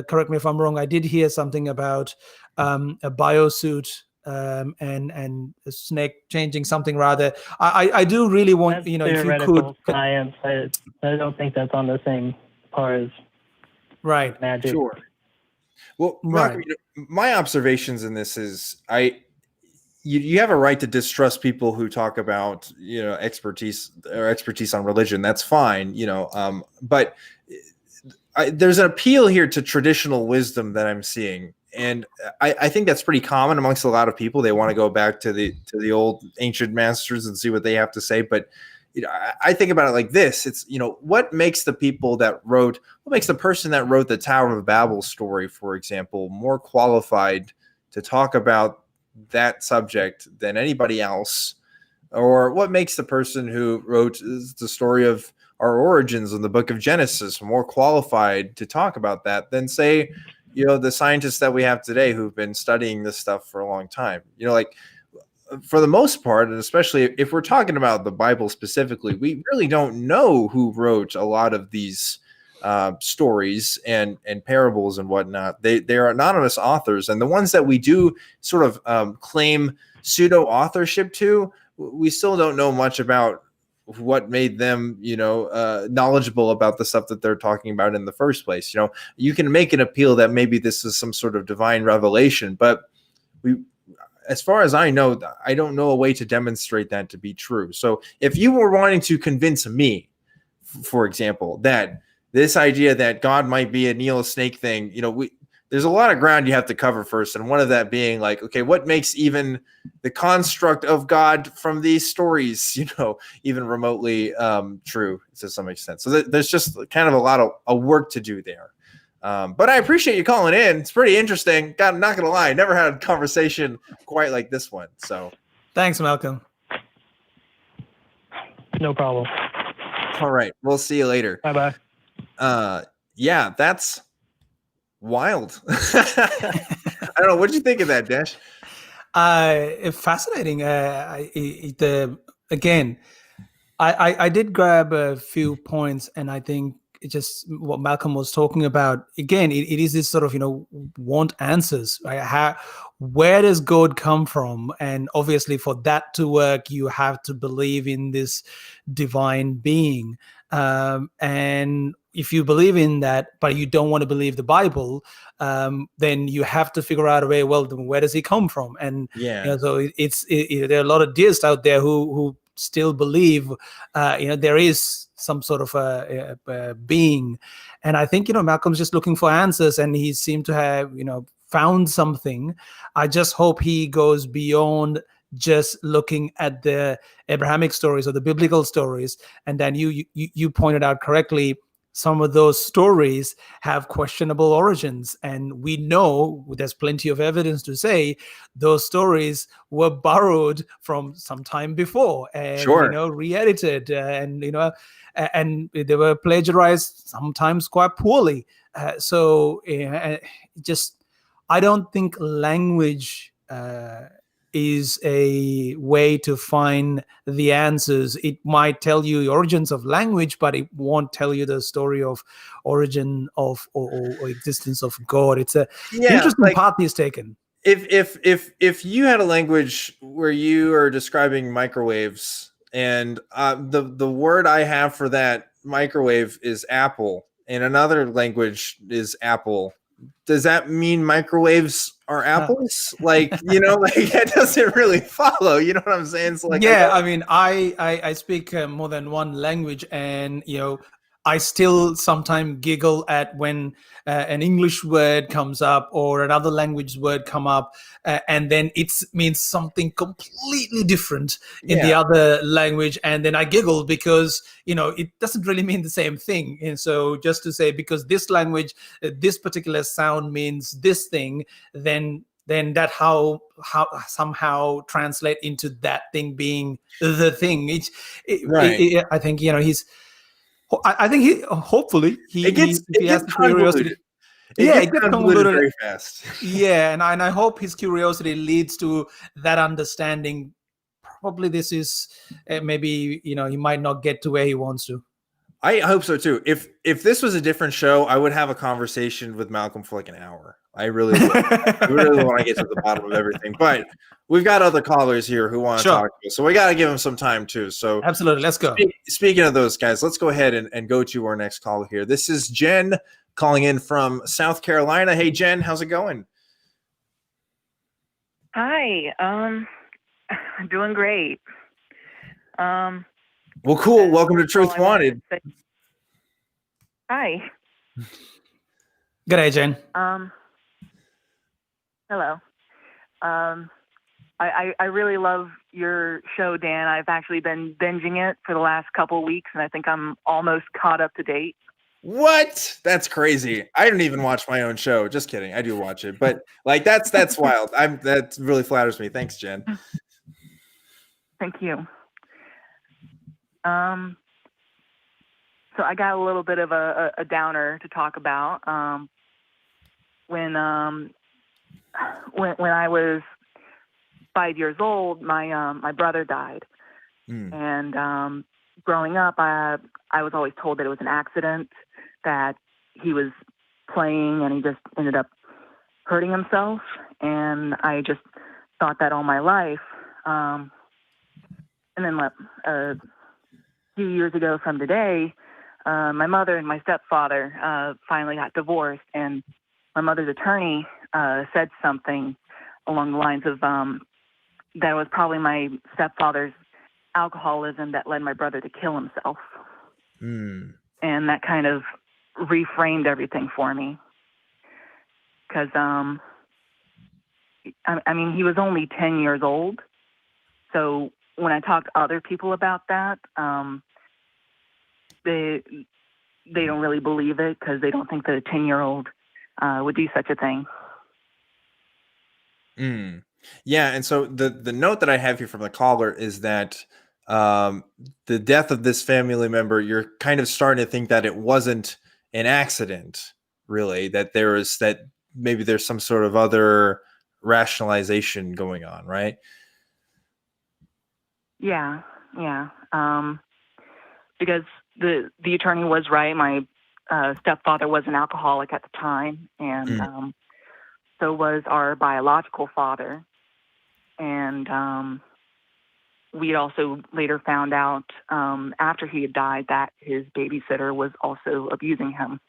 correct me if I'm wrong, I did hear something about a biosuit and a snake changing something rather. I do really want, That's theoretical, if you could science. I don't think that's on the same par as right magic. Sure. Well, Malcolm, my observations in this is you have a right to distrust people who talk about expertise on religion. That's fine, but there's an appeal here to traditional wisdom that I'm seeing, and I think that's pretty common amongst a lot of people. They want to go back to the old ancient masters and see what they have to say. But I think about it like this: it's what makes the person that wrote the Tower of Babel story, for example, more qualified to talk about that subject than anybody else, or what makes the person who wrote the story of our origins in the book of Genesis more qualified to talk about that than, say, the scientists that we have today who've been studying this stuff for a long time. For the most part, and especially if we're talking about the Bible specifically, we really don't know who wrote a lot of these stories and parables and whatnot. They are anonymous authors, and the ones that we do sort of claim pseudo authorship to, we still don't know much about what made them knowledgeable about the stuff that they're talking about in the first place. You can make an appeal that maybe this is some sort of divine revelation, but as far as I know, I don't know a way to demonstrate that to be true. So if you were wanting to convince me, for example, that this idea that God might be a Neil snake thing, there's a lot of ground you have to cover first. And one of that being like, okay, what makes even the construct of God from these stories, even remotely true to some extent. So there's just kind of a lot of work to do there. But I appreciate you calling in. It's pretty interesting. God, I'm not going to lie. I never had a conversation quite like this one. So thanks, Malcolm. No problem. All right. We'll see you later. Bye-bye. Yeah, that's Wild. I don't know. What did you think of that, Desh? Fascinating. Again, I did grab a few points, and I think it just what Malcolm was talking about. Again, it is this sort of want answers. Right? Where does God come from? And obviously, for that to work, you have to believe in this divine being. And if you believe in that, but you don't want to believe the Bible, then you have to figure out a way. Well, then where does he come from? And so there are a lot of deists out there who still believe, there is some sort of a being. And I think Malcolm's just looking for answers, and he seemed to have found something. I just hope he goes beyond just looking at the Abrahamic stories or the biblical stories. And then you pointed out correctly, some of those stories have questionable origins, and we know there's plenty of evidence to say those stories were borrowed from some time before and re-edited, and they were plagiarized sometimes quite poorly. I don't think language is a way to find the answers. It might tell you the origins of language, but it won't tell you the story of origin of or existence of God. It's a interesting path he's taken. If you had a language where you are describing microwaves, and the word I have for that microwave is apple, and another language is apple, does that mean microwaves are apples? That doesn't really follow. You know what I'm saying? So I speak more than one language, and I still sometimes giggle at when an English word comes up or another language word come up, and then it means something completely different in the other language, and then I giggle because it doesn't really mean the same thing. And so just to say, because this language, this particular sound means this thing, then that how somehow translate into that thing being the thing. I think he's. I think he has curiosity. It gets convoluted very fast. And I hope his curiosity leads to that understanding. Probably this is maybe he might not get to where he wants to. I hope so too. If this was a different show, I would have a conversation with Malcolm for like an hour. I really would. I really want to get to the bottom of everything. But we've got other callers here who want to talk to us, so we got to give them some time too. So absolutely, let's go. Speaking of those guys, let's go ahead and go to our next caller here. This is Jen calling in from South Carolina. Hey, Jen, how's it going? Hi, I'm doing great. Well, cool. Welcome to Truth Wanted. Hi. Good day, Jen. Hello. I really love your show, Dan. I've actually been binging it for the last couple of weeks, and I think I'm almost caught up to date. What? That's crazy. I don't even watch my own show. Just kidding. I do watch it, but that's wild. That really flatters me. Thanks, Jen. Thank you. So I got a little bit of a downer to talk about. When I was 5 years old, my brother died, and growing up, I was always told that it was an accident, that he was playing and he just ended up hurting himself, and I just thought that all my life. And then a few years ago from today, my mother and my stepfather finally got divorced, and my mother's attorney said something along the lines of that it was probably my stepfather's alcoholism that led my brother to kill himself. And that kind of reframed everything for me. Because, I mean, he was only 10 years old. So when I talk to other people about that, they don't really believe it because they don't think that a 10-year-old would do such a thing. Yeah, and so the note that I have here from the caller is that the death of this family member, you're kind of starting to think that it wasn't an accident, really, that maybe there's some sort of other rationalization going on, right? Yeah. Because the attorney was right. My stepfather was an alcoholic at the time, and so was our biological father. And we had also later found out after he had died that his babysitter was also abusing him.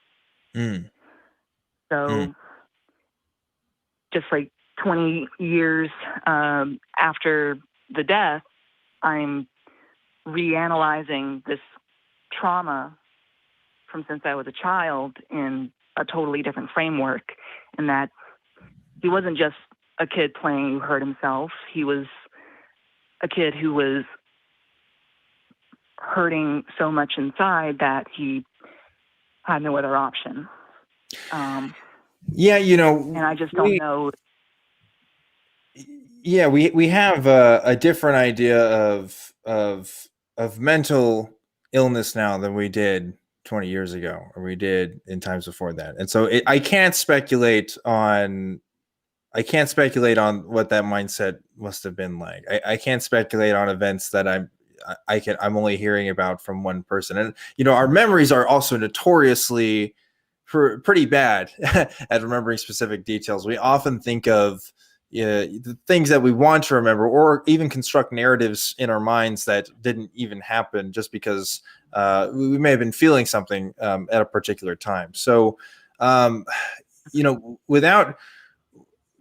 So just like 20 years after the death, I'm reanalyzing this trauma from since I was a child in a totally different framework, and that he wasn't just a kid playing who hurt himself. He was a kid who was hurting so much inside that he had no other option. And I just don't know. Yeah, we have a different idea of mental illness now than we did 20 years ago, or we did in times before that. And so I can't speculate on what that mindset must have been like. I can't speculate on events that I'm only hearing about from one person. And our memories are also notoriously pretty bad at remembering specific details. We often think of the things that we want to remember, or even construct narratives in our minds that didn't even happen, just because we may have been feeling something at a particular time. So,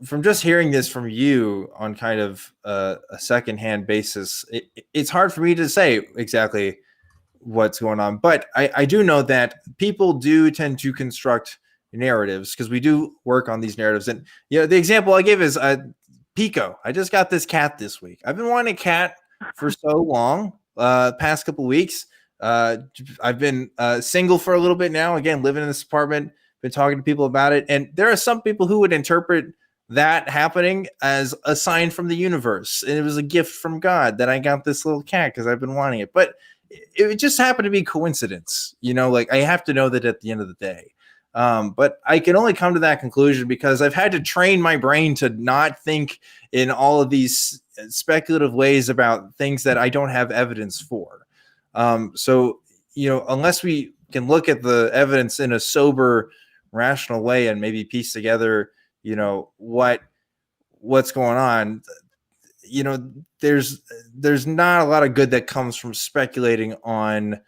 from just hearing this from you on kind of a secondhand basis, it's hard for me to say exactly what's going on. But I do know that people do tend to construct narratives, because we do work on these narratives. And the example I give is Pico. I just got this cat this week. I've been wanting a cat for so long, past couple weeks. I've been single for a little bit now, again, living in this apartment, been talking to people about it. And there are some people who would interpret that happening as a sign from the universe, and it was a gift from God that I got this little cat because I've been wanting it. But it just happened to be coincidence, like I have to know that at the end of the day. But I can only come to that conclusion because I've had to train my brain to not think in all of these speculative ways about things that I don't have evidence for. So unless we can look at the evidence in a sober, rational way and maybe piece together what's going on, there's not a lot of good that comes from speculating on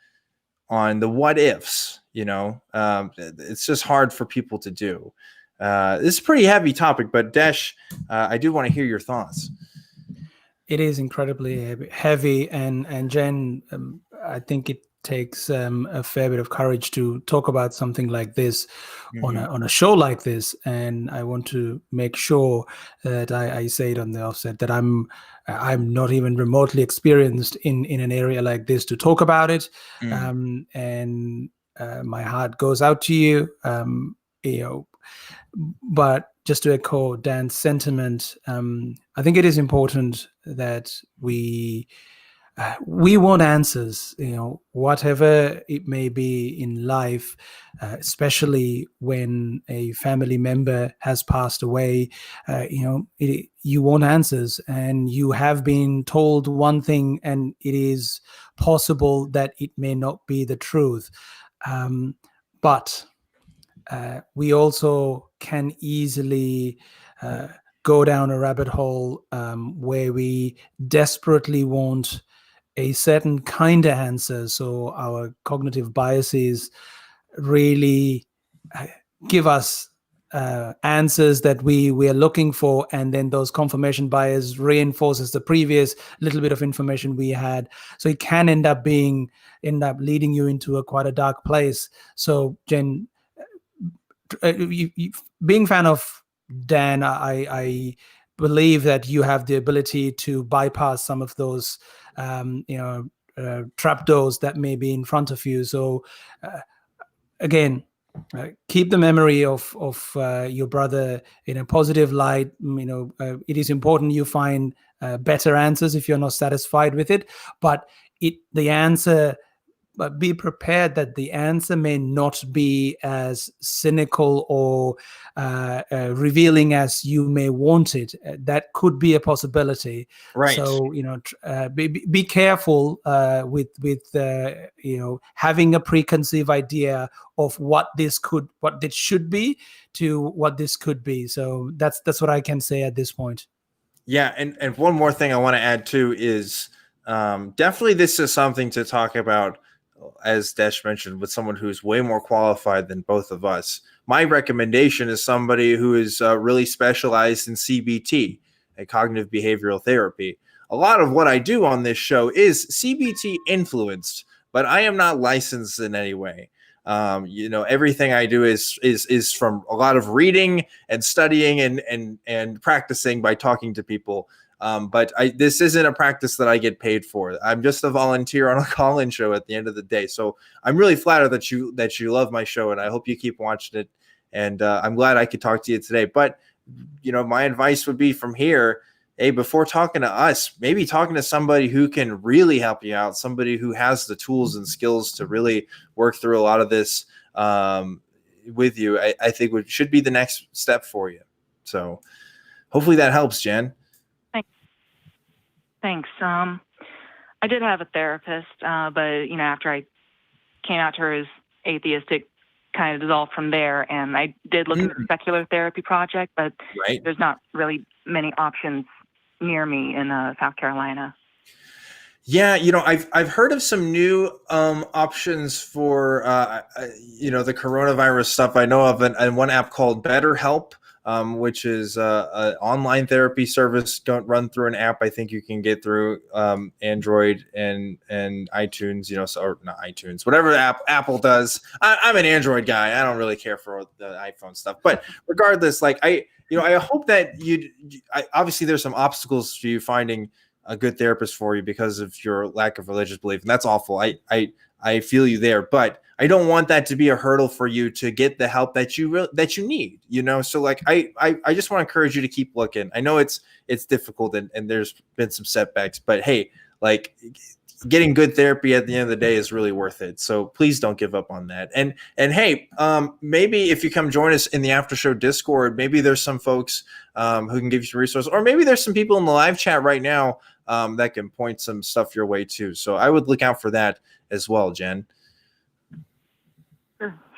the what ifs. It's just hard for people to do. This is a pretty heavy topic, but Desh, I do want to hear your thoughts. It is incredibly heavy, and Jen, I think it takes a fair bit of courage to talk about something like this on a show like this. And I want to make sure that I say it on the offset that I'm not even remotely experienced in an area like this to talk about it. And my heart goes out to you. But just to echo Dan's sentiment, I think it is important that we want answers, whatever it may be in life, especially when a family member has passed away. You want answers, and you have been told one thing, and it is possible that it may not be the truth. But we also can easily go down a rabbit hole where we desperately want a certain kind of answer. So our cognitive biases really give us answers that we are looking for, and then those confirmation bias reinforces the previous little bit of information we had. So it can end up leading you into quite a dark place. So Jen, being a fan of Dan, I believe that you have the ability to bypass some of those trapdoors that may be in front of you. So again, keep the memory of your brother in a positive light. It is important you find better answers if you're not satisfied with it, but the answer but be prepared that the answer may not be as cynical or revealing as you may want it. That could be a possibility. Right. So, be careful with having a preconceived idea of what this should be to what this could be. So that's what I can say at this point. Yeah, and one more thing I want to add too is definitely this is something to talk about, as Desh mentioned, with someone who's way more qualified than both of us. My recommendation is somebody who is really specialized in CBT, cognitive behavioral therapy. A lot of what I do on this show is CBT influenced, but I am not licensed in any way. Everything I do is from a lot of reading and studying and practicing by talking to people. But this isn't a practice that I get paid for. I'm just a volunteer on a call-in show at the end of the day. So I'm really flattered that you love my show, and I hope you keep watching it. And I'm glad I could talk to you today. But my advice would be from here, hey, before talking to us, maybe talking to somebody who can really help you out, somebody who has the tools and skills to really work through a lot of this with you, I think should be the next step for you. So hopefully that helps, Jen. Thanks. I did have a therapist, but after I came out to her as atheistic, kind of dissolved from there. And I did look into the secular therapy project, but there's not really many options near me in South Carolina. Yeah, I've heard of some new options for the coronavirus stuff. I know of one app called BetterHelp, which is an online therapy service. Don't run through an app. I think you can get through Android and iTunes. Or not iTunes, whatever app Apple does. I'm an Android guy. I don't really care for the iPhone stuff. But regardless, I hope that obviously there's some obstacles to you finding a good therapist for you because of your lack of religious belief, and that's awful. I feel you there, but I don't want that to be a hurdle for you to get the help that you need. So I just want to encourage you to keep looking. I know it's difficult and there's been some setbacks, but hey, getting good therapy at the end of the day is really worth it. So please don't give up on that. And hey, maybe if you come join us in the after show Discord, maybe there's some folks who can give you some resources, or maybe there's some people in the live chat right now that can point some stuff your way too. So I would look out for that as well, Jen.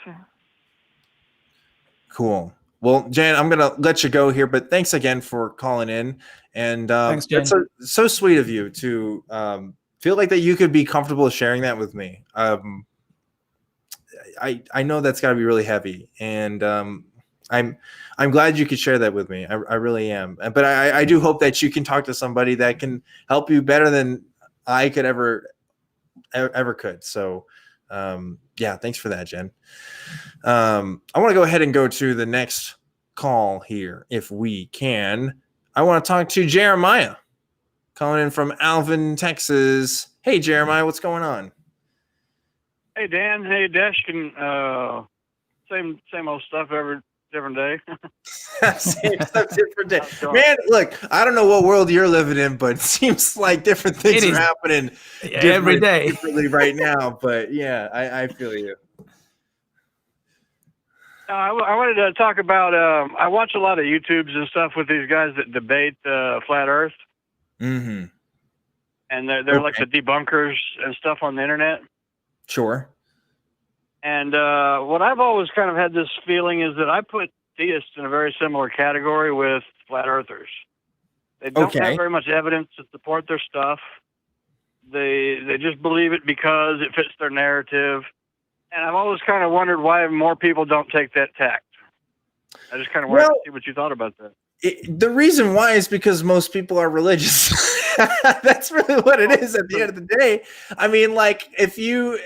Sure. Cool. Well, Jen, I'm going to let you go here, but thanks again for calling in. And thanks, Jen. It's so sweet of you to feel like that you could be comfortable sharing that with me. I know that's got to be really heavy, and I'm glad you could share that with me. I really am. But I do hope that you can talk to somebody that can help you better than I could ever could. So yeah, thanks for that, Jen. I want to go ahead and go to the next call here if we can. I want to talk to Jeremiah, calling in from Alvin, Texas. Hey, Jeremiah, what's going on? Hey, Dan. Hey, Desh. Same old stuff every different day. Same stuff, different day. Man, look, I don't know what world you're living in, but it seems like different things are happening every day differently right now. But yeah, I feel you. I wanted to talk about, I watch a lot of YouTubes and stuff with these guys that debate flat Earth. Mm-hmm. And they're like the debunkers and stuff on the internet. Sure. And what I've always kind of had this feeling is that I put theists in a very similar category with flat earthers. They don't have very much evidence to support their stuff. They just believe it because it fits their narrative. And I've always kind of wondered why more people don't take that tact. I just kind of wanted to see what you thought about that. The reason why is because most people are religious. That's really what it is at the end of the day. I mean, like if you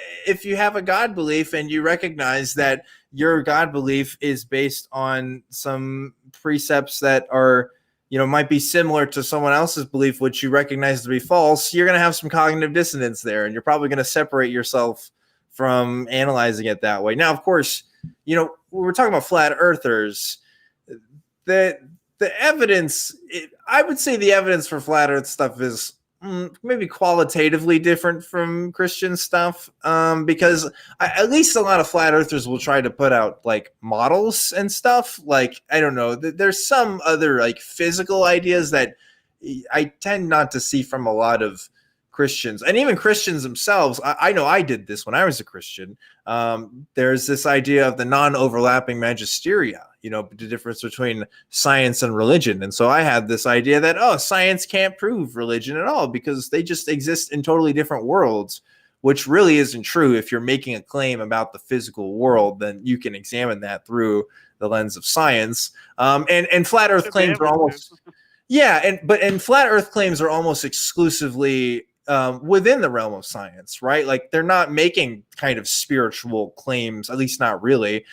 have a God belief and you recognize that your God belief is based on some precepts that are, might be similar to someone else's belief, which you recognize to be false, you're going to have some cognitive dissonance there, and you're probably going to separate yourself from analyzing it that way. Now, of course, when we're talking about flat earthers, the evidence, I would say the evidence for flat earth stuff is maybe qualitatively different from Christian stuff, because at least a lot of flat earthers will try to put out like models and stuff. Like, I don't know, there's some other like physical ideas that I tend not to see from a lot of Christians, and even Christians themselves. I know I did this when I was a Christian. There's this idea of the non-overlapping magisteria, the difference between science and religion. And so I had this idea that, science can't prove religion at all because they just exist in totally different worlds, which really isn't true. If you're making a claim about the physical world, then you can examine that through the lens of science. And flat earth claims are almost, and flat earth claims are almost exclusively within the realm of science, right? Like, they're not making kind of spiritual claims, at least not really.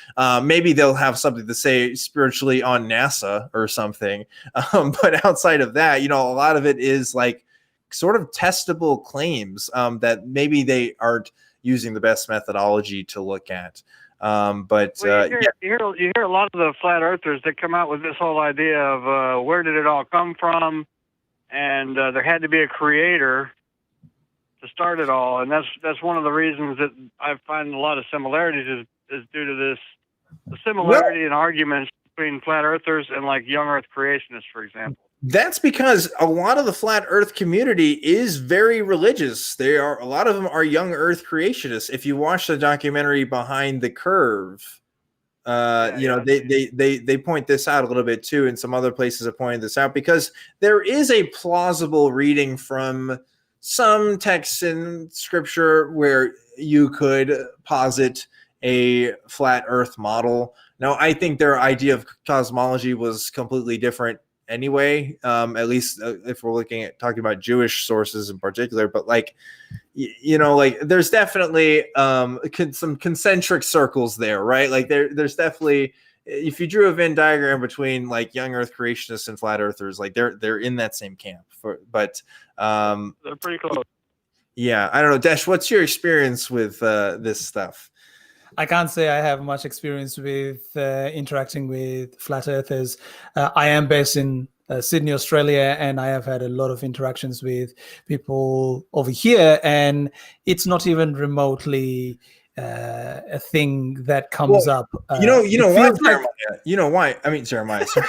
Maybe they'll have something to say spiritually on NASA or something. But outside of that, a lot of it is like sort of testable claims that maybe they aren't using the best methodology to look at. You hear a lot of the flat earthers that come out with this whole idea of where did it all come from, and there had to be a creator to start it all, and that's one of the reasons that I find a lot of similarities is due to this, the similarity in arguments between flat earthers and like young Earth creationists, for example. That's because a lot of the flat Earth community is very religious. A lot of them are young Earth creationists. If you watch the documentary Behind the Curve, they point this out a little bit too, and some other places have pointed this out, because there is a plausible reading from some texts in scripture where you could posit a flat earth model. Now, I think their idea of cosmology was completely different anyway, at least if we're talking about Jewish sources in particular. But there's definitely some concentric circles there, right? Like there's definitely, if you drew a Venn diagram between like young Earth creationists and flat earthers, like they're in that same camp. They're pretty close. Yeah, I don't know, Desh, what's your experience with this stuff? I can't say I have much experience with interacting with flat earthers. I am based in Sydney, Australia, and I have had a lot of interactions with people over here, and it's not even remotely a thing that comes up. You know why, Jeremiah? You know why? I mean, Jeremiah. Sorry,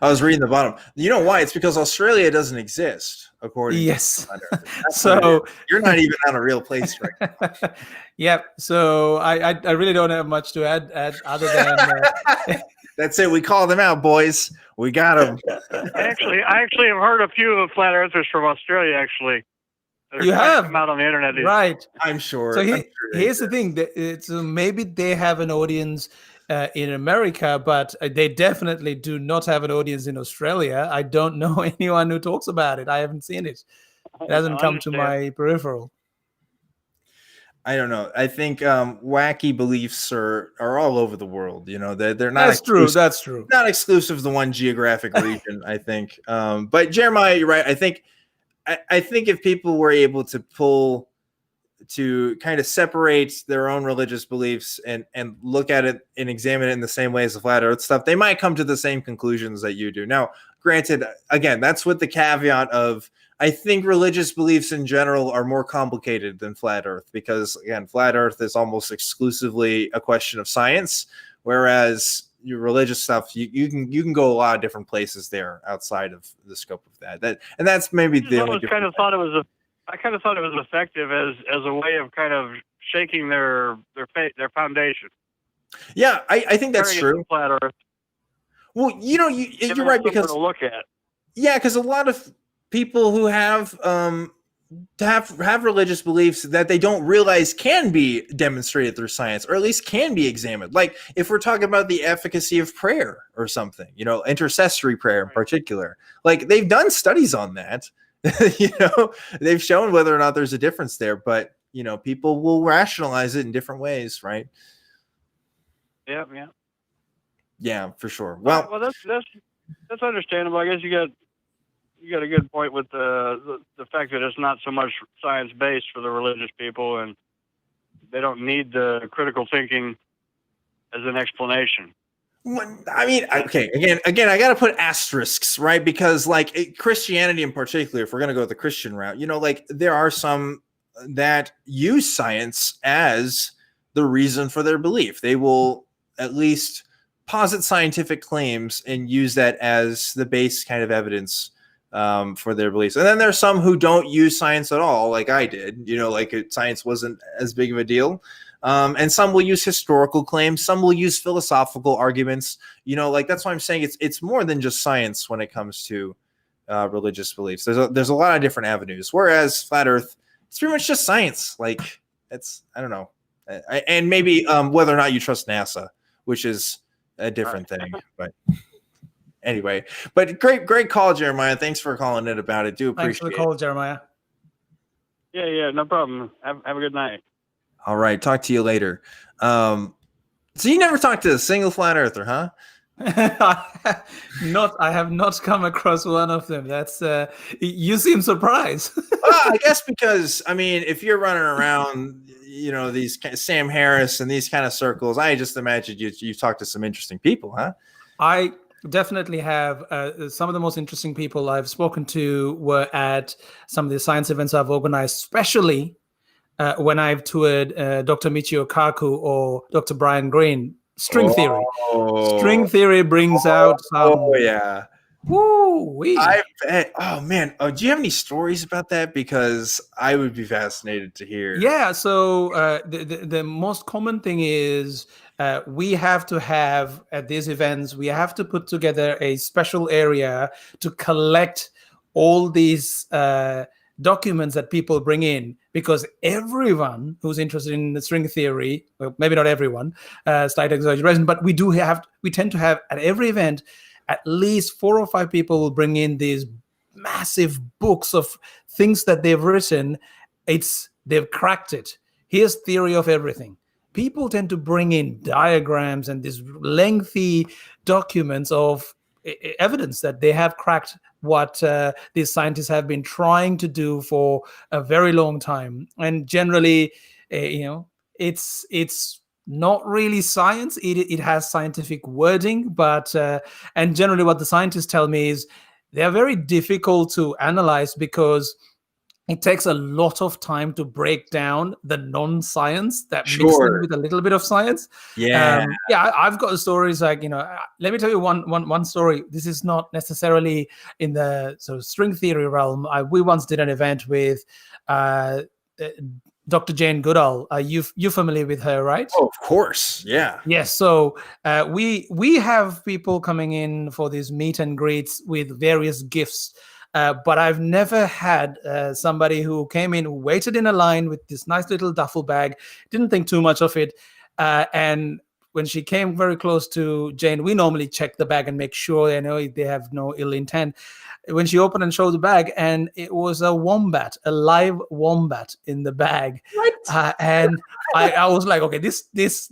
I was reading the bottom. You know why? It's because Australia doesn't exist, according to so you're not even on a real place right now. Yep. So I really don't have much to add other than that's it. We called them out, boys. We got them. I actually have heard a few of flat earthers from Australia. Actually, you have come out on the internet, right? I'm sure. So here's the thing: maybe they have an audience in America, but they definitely do not have an audience in Australia. I don't know anyone who talks about it. I haven't seen it. It hasn't come to my peripheral. I don't know. I think wacky beliefs are all over the world. They're not. That's true. That's true. Not exclusive to one geographic region, I think. But Jeremiah, you're right. I think if people were able to kind of separate their own religious beliefs and look at it and examine it in the same way as the flat earth stuff, they might come to the same conclusions that you do. Now, granted, again, that's with the caveat of, I think religious beliefs in general are more complicated than flat earth, because again, flat earth is almost exclusively a question of science, whereas your religious stuff, you can go a lot of different places there outside of the scope of that. And that's maybe the only difference. I kind of thought it was effective as a way of kind of shaking their faith, their foundation. Yeah, I think that's true. Flat earth. Well, you're right, because to look at. Yeah, because a lot of people who have religious beliefs that they don't realize can be demonstrated through science, or at least can be examined. Like if we're talking about the efficacy of prayer or something, intercessory prayer in particular, like they've done studies on that. They've shown whether or not there's a difference there, but people will rationalize it in different ways, right? Yeah, for sure. Well, that's understandable. I guess you got a good point with the fact that it's not so much science based for the religious people, and they don't need the critical thinking as an explanation. I mean, okay, again, I got to put asterisks, right? Because like Christianity in particular, if we're going to go the Christian route, like there are some that use science as the reason for their belief. They will at least posit scientific claims and use that as the base kind of evidence for their beliefs. And then there's some who don't use science at all, like I did, like science wasn't as big of a deal. And some will use historical claims. Some will use philosophical arguments. Like that's why I'm saying it's more than just science when it comes to religious beliefs. There's a lot of different avenues. Whereas flat Earth, it's pretty much just science. Like I don't know, and maybe whether or not you trust NASA, which is a different thing. But anyway, but great call, Jeremiah. Thanks for calling in about it. Do appreciate it. Thanks for the call, Jeremiah. Yeah, no problem. Have a good night. All right, talk to you later. So you never talked to a single flat earther, huh? I have not come across one of them. That's you seem surprised. Well, I guess because if you're running around, these Sam Harris and these kind of circles, I just imagine you've talked to some interesting people, huh? I definitely have. Some of the most interesting people I've spoken to were at some of the science events I've organized, especially when I've toured Dr. Michio Kaku or Dr. Brian Greene. String theory. String theory brings out some. Oh yeah. Woo-wee. I bet. Oh man. Oh, do you have any stories about that? Because I would be fascinated to hear. Yeah. So the most common thing is we have to have at these events, we have to put together a special area to collect all these documents that people bring in, because everyone who's interested in the string theory, well, maybe not everyone, slight exaggeration, but we tend to have at every event at least 4 or 5 people will bring in these massive books of things that they've written. They've cracked it. Here's theory of everything. People tend to bring in diagrams and these lengthy documents of evidence that they have cracked what these scientists have been trying to do for a very long time. And generally, it's not really science. It has scientific wording, but and generally what the scientists tell me is they are very difficult to analyze because it takes a lot of time to break down the non-science that mixed in with a little bit of science. Yeah. I've got stories like, let me tell you one story. This is not necessarily in the sort of string theory realm. We once did an event with Dr. Jane Goodall. You're familiar with her, right? Oh, of course. Yeah. Yes. So we have people coming in for these meet and greets with various gifts. But I've never had somebody who came in, who waited in a line with this nice little duffel bag, didn't think too much of it. And when she came very close to Jane, we normally check the bag and make sure they have no ill intent. When she opened and showed the bag, and it was a wombat, a live wombat in the bag. What? And I was like, okay, this takes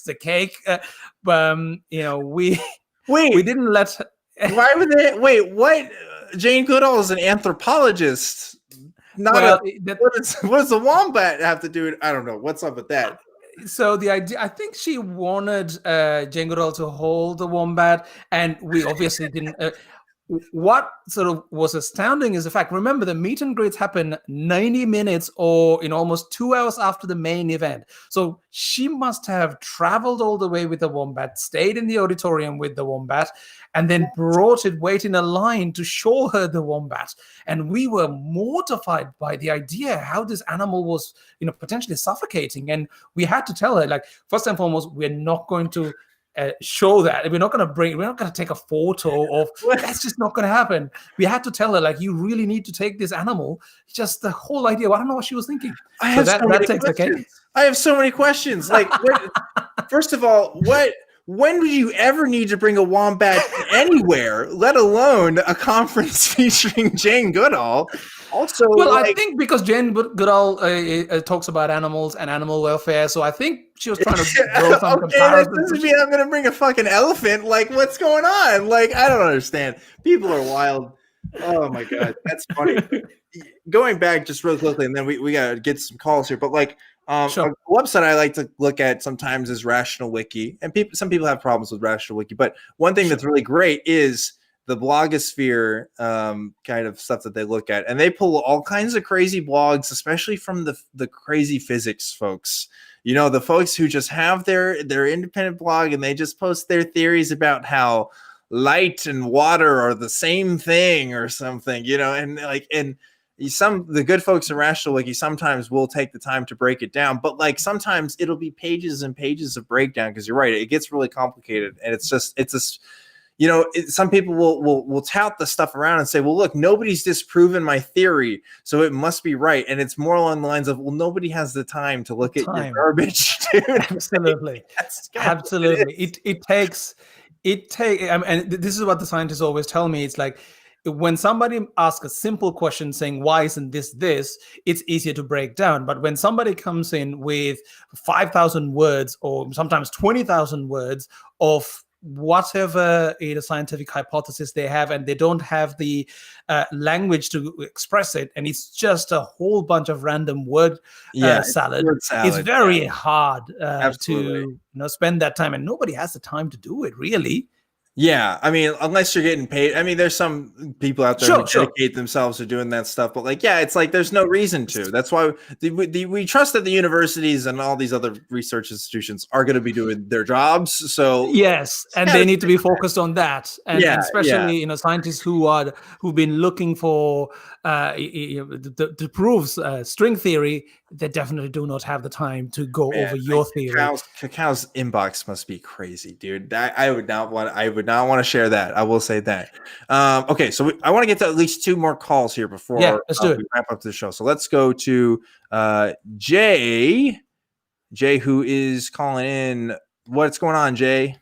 the cake. But we didn't let. Why would they? Wait, what? Jane Goodall is an anthropologist. What does the wombat have to do? I don't know. What's up with that? So the idea, I think she wanted Jane Goodall to hold the wombat, and we obviously didn't. What sort of was astounding is the fact, remember, the meet and greets happen 90 minutes or almost 2 hours after the main event. So she must have traveled all the way with the wombat, stayed in the auditorium with the wombat, and then brought it, wait in a line to show her the wombat. And we were mortified by the idea how this animal was, potentially suffocating. And we had to tell her, like, first and foremost, we're not going to show that. We're not going to take a photo of, that's just not going to happen. We had to tell her, like, you really need to take this animal. Just the whole idea. I don't know what she was thinking. I have so many questions. Like, first of all, when would you ever need to bring a wombat anywhere, let alone a conference featuring Jane Goodall? Also, I think because Jane Goodall talks about animals and animal welfare, so I think she was trying to draw some comparisons. That doesn't mean I'm going to bring a fucking elephant. Like, what's going on? Like, I don't understand. People are wild. Oh my god, that's funny. Going back just real quickly, and then we got to get some calls here. But like, Sure. A website I like to look at sometimes is Rational Wiki, and some people have problems with Rational Wiki, but one thing that's really great is the blogosphere kind of stuff that they look at, and they pull all kinds of crazy blogs, especially from the crazy physics folks. You know, the folks who just have their independent blog and they just post their theories about how light and water are the same thing or something, you know, and the good folks in Rational Wiki sometimes will take the time to break it down, but like sometimes it'll be pages and pages of breakdown, because you're right, it gets really complicated, and it's this, you know, some people will tout the stuff around and say, well, look, nobody's disproven my theory, so it must be right. And it's more along the lines of, well, nobody has the time to look at your garbage, dude. Absolutely. Absolutely. It takes, and this is what the scientists always tell me. It's like, when somebody asks a simple question saying, why isn't this, it's easier to break down. But when somebody comes in with 5,000 words or sometimes 20,000 words of whatever scientific hypothesis they have, and they don't have the language to express it, and it's just a whole bunch of random word salad. It's very hard to spend that time, and nobody has the time to do it, really. Yeah, I mean, unless you're getting paid. I mean, there's some people out there who dedicate themselves to doing that stuff, but like, yeah, it's like there's no reason to. That's why we trust that the universities and all these other research institutions are going to be doing their jobs. So yes, and they need to be focused on that, and especially scientists who've been looking for to prove string theory. They definitely do not have the time to go over your theory. Cacao's inbox must be crazy, dude. I would not want to share that. I will say that. Okay, so I want to get to at least 2 more calls here before let's do it. We wrap up the show. So let's go to Jay, who is calling in. What's going on, Jay?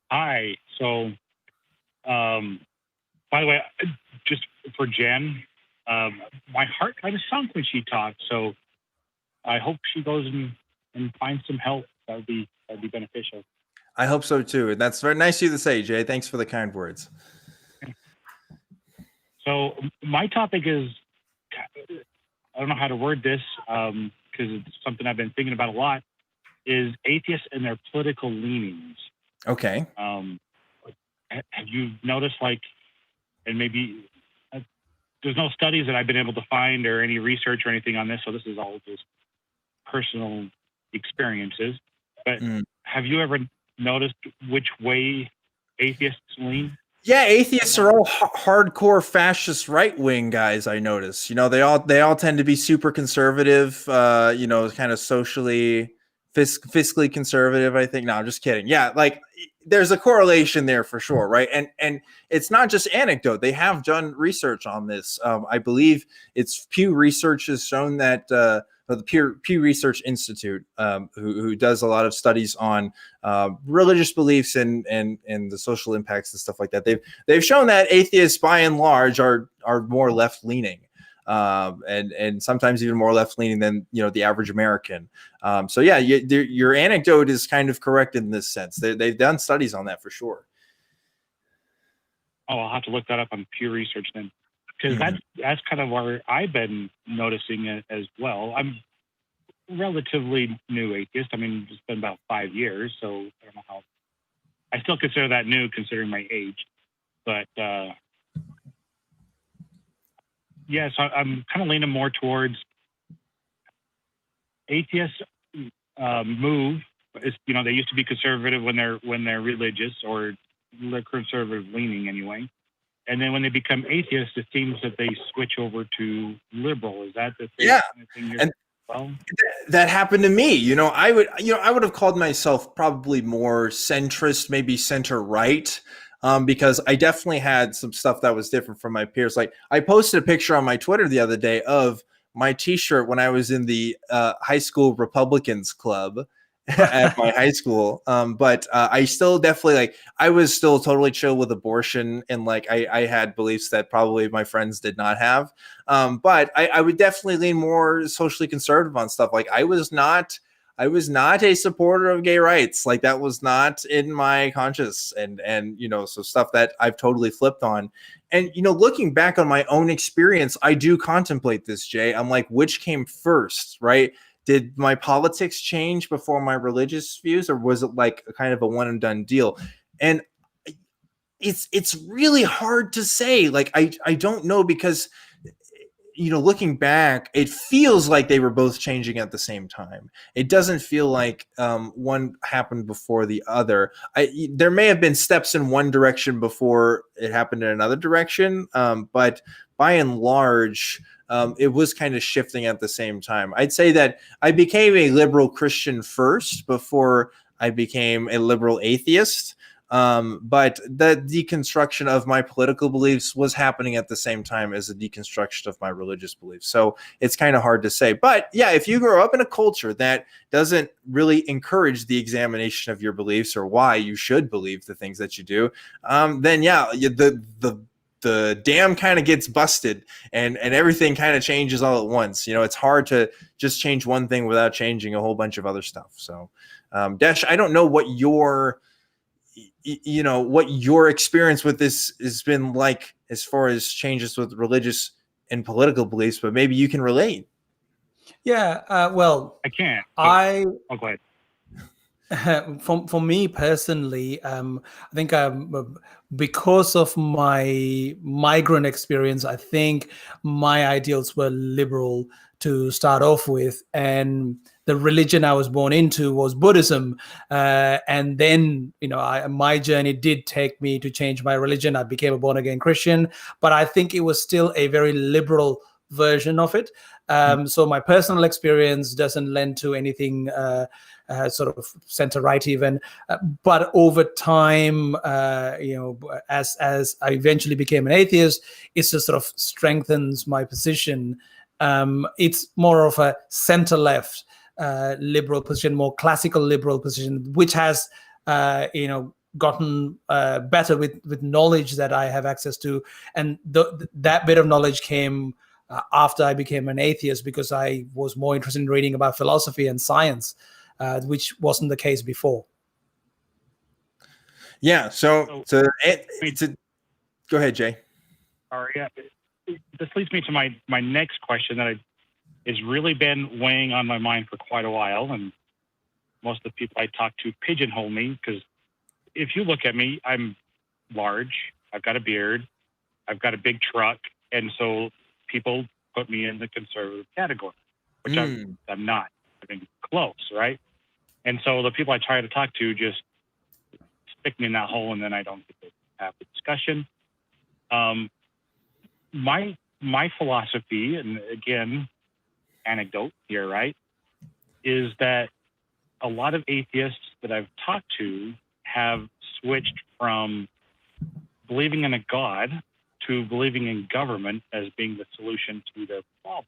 Hi. So, by the way, just for Jen, my heart kind of sunk when she talked, so I hope she goes and finds some help. That'd be beneficial. I hope so too, and that's very nice of you to say, Jay. Thanks for the kind words. So my topic is, I don't know how to word this because it's something I've been thinking about a lot, is atheists and their political leanings. Okay. Have you noticed, and maybe there's no studies that I've been able to find or any research or anything on this, so this is all just personal experiences. But have you ever noticed which way atheists lean? Yeah, atheists are all hardcore fascist right-wing guys. I notice. They all tend to be super conservative. Kind of socially, fiscally conservative. I think. No, I'm just kidding. Yeah, there's a correlation there for sure, right? And it's not just anecdote. They have done research on this. I believe it's Pew Research has shown that the Pew Research Institute, who does a lot of studies on religious beliefs and the social impacts and stuff like that. They've shown that atheists, by and large, are more left leaning. And sometimes even more left-leaning than the average American. So yeah, your anecdote is kind of correct in this sense. They've done studies on that for sure. Oh, I'll have to look that up on Pew Research then, because that's kind of where I've been noticing it as well. I'm relatively new atheist. I mean, it's been about 5 years, so I don't know how. I still consider that new considering my age, but. Yes, I'm kind of leaning more towards atheists move. They used to be conservative when they're religious, or they're conservative leaning anyway. And then when they become atheists, it seems that they switch over to liberal. Is that the thing? Yeah, and that happened to me. I would have called myself probably more centrist, maybe center right. Because I definitely had some stuff that was different from my peers. Like, I posted a picture on my Twitter the other day of my T-shirt when I was in the high school Republicans club at my high school. But I still definitely I was still totally chill with abortion, and I had beliefs that probably my friends did not have. But I would definitely lean more socially conservative on stuff. I was not I was not a supporter of gay rights. Like, that was not in my conscience, and so stuff that I've totally flipped on. And looking back on my own experience, I do contemplate this, Jay. I'm like, which came first, right? Did my politics change before my religious views, or was it like a kind of a one and done deal? And it's really hard to say. Like, I don't know, because looking back, it feels like they were both changing at the same time. It doesn't feel like one happened before the other. There may have been steps in one direction before it happened in another direction, but by and large, it was kind of shifting at the same time. I'd say that I became a liberal Christian first before I became a liberal atheist. But the deconstruction of my political beliefs was happening at the same time as the deconstruction of my religious beliefs. So it's kind of hard to say. But yeah, if you grow up in a culture that doesn't really encourage the examination of your beliefs or why you should believe the things that you do, then yeah, the dam kind of gets busted, and everything kind of changes all at once. It's hard to just change one thing without changing a whole bunch of other stuff. So, Desh, I don't know what your experience with this has been like as far as changes with religious and political beliefs, but maybe you can relate. Yeah, well, I can't. Go ahead. For me personally, I think because of my migrant experience, I think my ideals were liberal to start off with, and the religion I was born into was Buddhism, and then my journey did take me to change my religion. I became a born-again Christian, but I think it was still a very liberal version of it. So my personal experience doesn't lend to anything sort of center-right even, but over time, as I eventually became an atheist, it just sort of strengthens my position. It's more of a center-left liberal position, more classical liberal position, which has gotten better with knowledge that I have access to, and that bit of knowledge came after I became an atheist, because I was more interested in reading about philosophy and science, which wasn't the case before. Yeah. So go ahead, Jay. Sorry. Yeah. This leads me to my next question that has really been weighing on my mind for quite a while, and most of the people I talk to pigeonhole me, because if you look at me, I'm large, I've got a beard, I've got a big truck, and so people put me in the conservative category, which I'm not. I mean, close, right? And so the people I try to talk to just stick me in that hole, and then I don't get to have the discussion. My philosophy, and again, anecdote here, right, is that a lot of atheists that I've talked to have switched from believing in a God to believing in government as being the solution to their problem.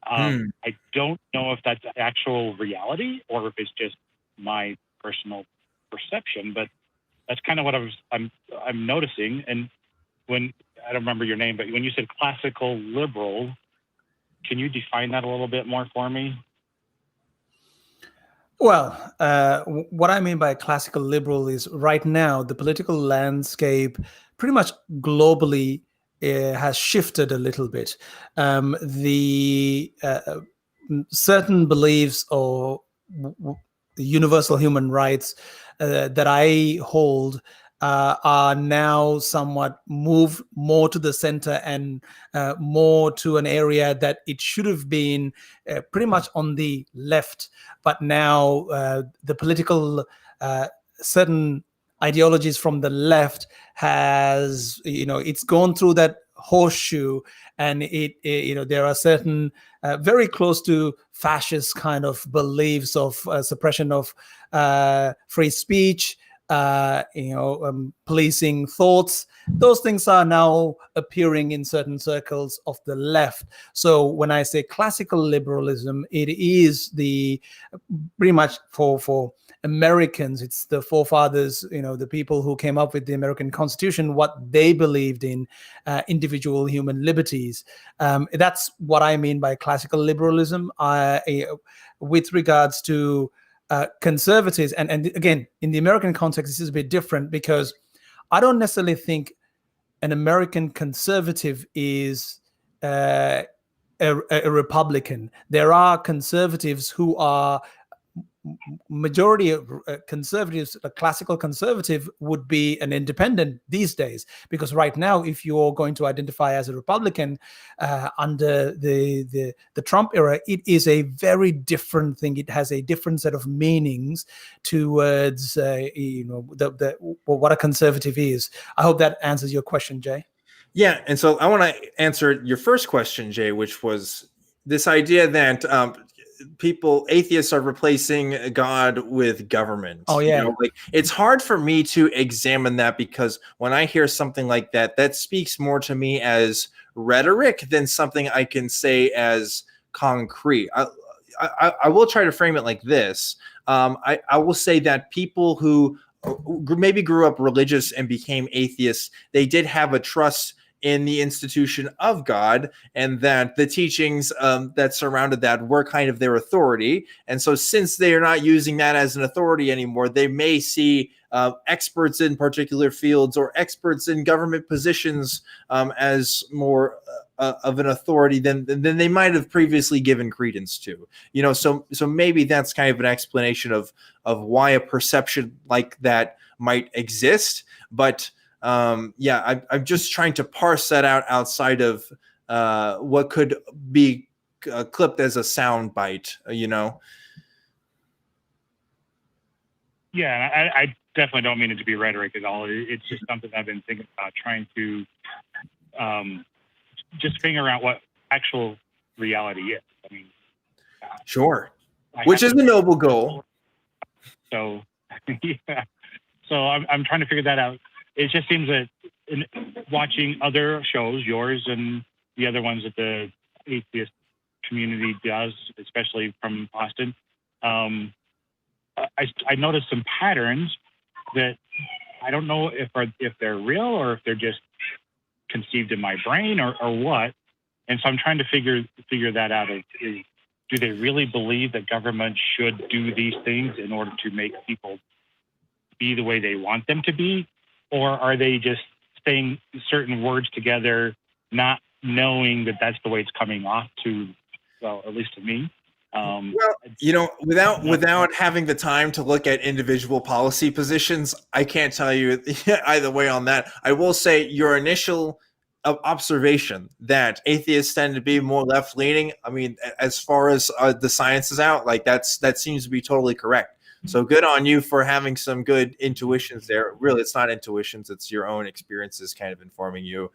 I don't know if that's actual reality or if it's just my personal perception, but that's kind of what I'm noticing. And when, I don't remember your name, but when you said classical liberal, can you define that a little bit more for me? Well, what I mean by classical liberal is right now the political landscape pretty much globally has shifted a little bit. The certain beliefs or universal human rights that I hold are now somewhat moved more to the center and more to an area that it should have been pretty much on the left. But now the political certain ideologies from the left has, it's gone through that horseshoe, and there are certain very close to fascist kind of beliefs of suppression of free speech, policing thoughts. Those things are now appearing in certain circles of the left. So when I say classical liberalism, it is the pretty much for Americans, it's the forefathers, the people who came up with the American Constitution, what they believed in, individual human liberties. That's what I mean by classical liberalism. With regards to conservatives, and again, in the American context, this is a bit different because I don't necessarily think an American conservative is a Republican. There are conservatives who are majority of conservatives. A classical conservative would be an independent these days, because right now, if you're going to identify as a Republican under the Trump era, it is a very different thing. It has a different set of meanings towards what a conservative is. I hope that answers your question, Jay. Yeah, and so I want to answer your first question, Jay, which was this idea that atheists are replacing God with government. Oh, yeah. It's hard for me to examine that, because when I hear something like that, that speaks more to me as rhetoric than something I can say as concrete. I will try to frame it like this. I will say that people who maybe grew up religious and became atheists, they did have a trust in the institution of God, and that the teachings that surrounded that were kind of their authority. And so since they are not using that as an authority anymore, they may see experts in particular fields or experts in government positions as more of an authority than they might have previously given credence to. So maybe that's kind of an explanation of why a perception like that might exist. But I'm just trying to parse that out outside of what could be clipped as a sound bite, Yeah, I definitely don't mean it to be rhetoric at all. It's just something I've been thinking about, trying to just figure out what actual reality is. I mean, sure, which is a noble goal. So, yeah. So I'm trying to figure that out. It just seems that in watching other shows, yours and the other ones that the atheist community does, especially from Austin, I noticed some patterns that I don't know if they're real or if they're just conceived in my brain or what. And so I'm trying to figure that out. Do they really believe that government should do these things in order to make people be the way they want them to be? Or are they just saying certain words together, not knowing that that's the way it's coming off to, well, at least to me? Without having the time to look at individual policy positions, I can't tell you either way on that. I will say your initial observation that atheists tend to be more left-leaning, I mean, as far as the science is out, that seems to be totally correct. So good on you for having some good intuitions there. Really, it's not intuitions. It's your own experiences kind of informing you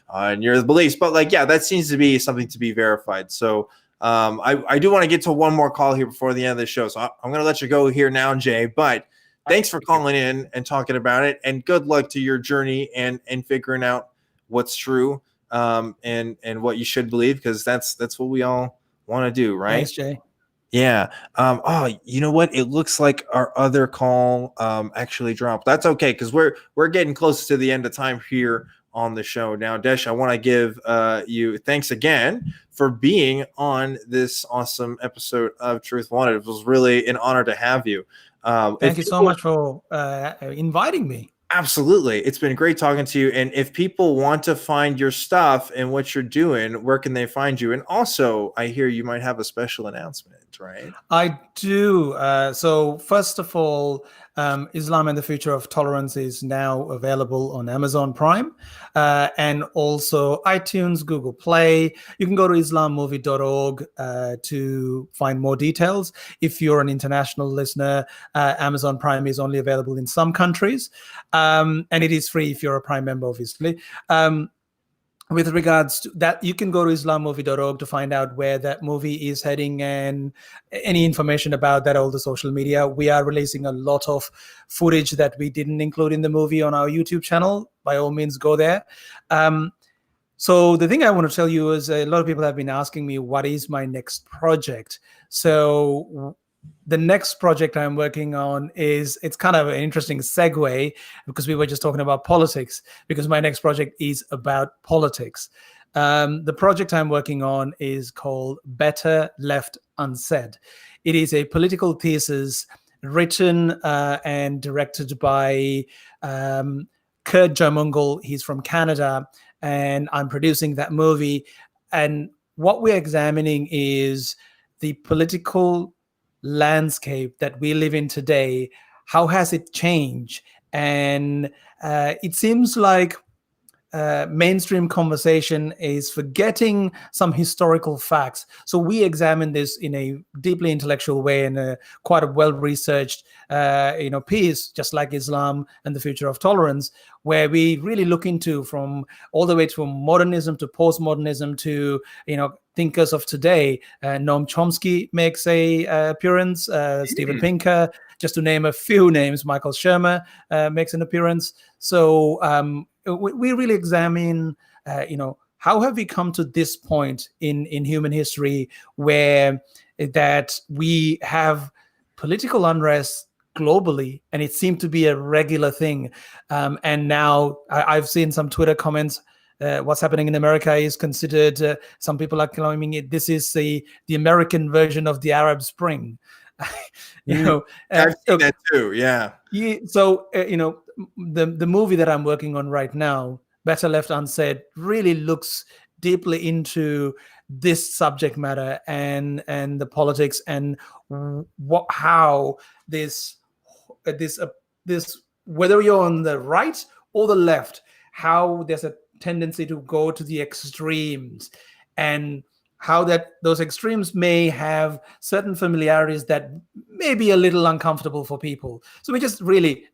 on your beliefs. But that seems to be something to be verified. So I do want to get to one more call here before the end of the show. So I'm going to let you go here now, Jay. But thanks for calling in and talking about it. And good luck to your journey and figuring out what's true and what you should believe, because that's what we all want to do, right? Thanks, Jay. Yeah. You know what? It looks like our other call actually dropped. That's okay, because we're getting close to the end of time here on the show. Now, Desh, I want to give you thanks again for being on this awesome episode of Truth Wanted. It was really an honor to have you. Thank you so much for inviting me. Absolutely. It's been great talking to you. And if people want to find your stuff and what you're doing, where can they find you? And also, I hear you might have a special announcement, right? I do. So first of all, Islam and the Future of Tolerance is now available on Amazon Prime and also iTunes, Google Play. You can go to islammovie.org to find more details. If you're an international listener, Amazon Prime is only available in some countries. And it is free if you're a Prime member, obviously. With regards to that, you can go to islammovie.org to find out where that movie is heading and any information about that, all the social media. We are releasing a lot of footage that we didn't include in the movie on our YouTube channel. By all means, go there. So the thing I want to tell you is a lot of people have been asking me, what is my next project? So the next project I'm working on it's kind of an interesting segue, because we were just talking about politics, because my next project is about politics. The project I'm working on is called Better Left Unsaid. It is a political thesis written and directed by Kurt Jaimungal. He's from Canada, and I'm producing that movie. And what we're examining is the political landscape that we live in today. How has it changed? And it seems like mainstream conversation is forgetting some historical facts. So we examine this in a deeply intellectual way, and quite a well-researched piece, just like Islam and the Future of Tolerance, where we really look into from all the way from modernism to postmodernism to thinkers of today. Noam Chomsky makes a appearance. Steven Pinker, just to name a few names. Michael Shermer makes an appearance. So we really examine, how have we come to this point in human history where that we have political unrest globally, and it seemed to be a regular thing. And now I've seen some Twitter comments. What's happening in America is considered, some people are claiming it, this is the American version of the Arab Spring. I've seen that too. Yeah. So, the movie that I'm working on right now, Better Left Unsaid, really looks deeply into this subject matter and the politics, and how this whether you're on the right or the left, how there's a tendency to go to the extremes, and how that those extremes may have certain familiarities that may be a little uncomfortable for people. So we just really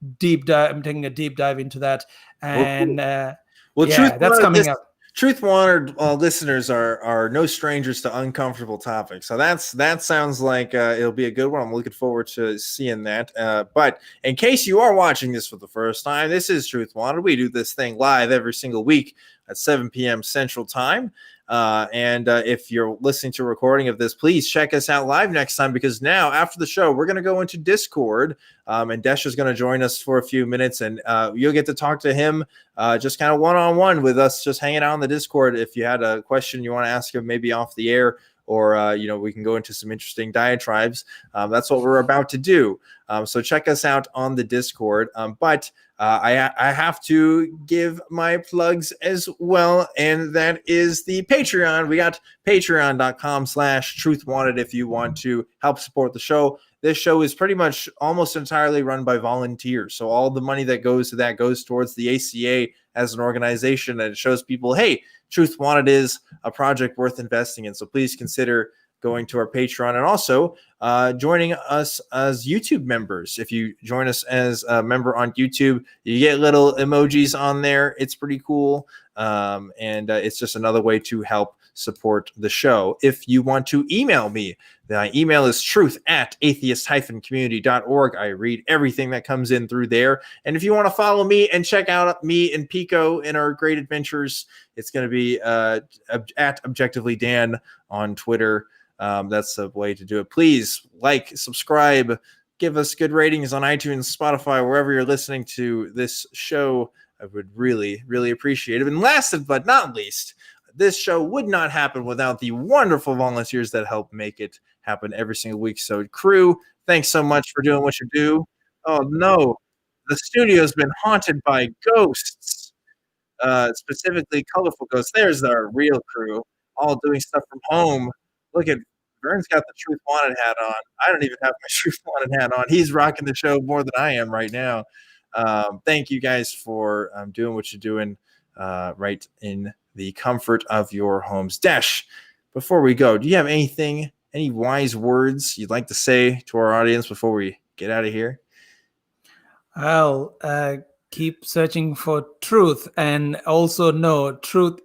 I'm taking a deep dive into that. And that's coming up. Truth Wanted listeners are no strangers to uncomfortable topics. So that sounds like it'll be a good one. I'm looking forward to seeing that. But in case you are watching this for the first time, this is Truth Wanted. We do this thing live every single week at 7 p.m. Central Time. And if you're listening to a recording of this, please check us out live next time, because now after the show, we're going to go into Discord, and Desh is going to join us for a few minutes, and you'll get to talk to him just kind of one-on-one with us, just hanging out on the Discord. If you had a question you want to ask him, maybe off the air, or we can go into some interesting diatribes. That's what we're about to do. So check us out on the Discord. But I have to give my plugs as well, and that is the Patreon. We got patreon.com/truthwanted if you want to help support the show. This show is pretty much almost entirely run by volunteers. So all the money that goes to that goes towards the ACA as an organization, and it shows people, hey, Truth Wanted is a project worth investing in. So please consider going to our Patreon, and also joining us as YouTube members. If you join us as a member on YouTube, you get little emojis on there. It's pretty cool. And it's just another way to help support the show. If you want to email me, the email is truth@atheist-community.org. I read everything that comes in through there. And if you want to follow me and check out me and Pico in our great adventures, it's going to be at ObjectivelyDan on Twitter. That's the way to do it. Please like, subscribe, give us good ratings on iTunes, Spotify, wherever you're listening to this show. I would really, really appreciate it. And last but not least, this show would not happen without the wonderful volunteers that help make it happen every single week. So, crew, thanks so much for doing what you do. Oh, no. The studio's been haunted by ghosts, specifically colorful ghosts. There's our real crew, all doing stuff from home. Look at Vern's got the Truth Wanted hat on. I don't even have my Truth Wanted hat on. He's rocking the show more than I am right now. Thank you guys for doing what you're doing right in the comfort of your homes. Desh, before we go, do you have any wise words you'd like to say to our audience before we get out of here? Well, keep searching for truth, and also know truth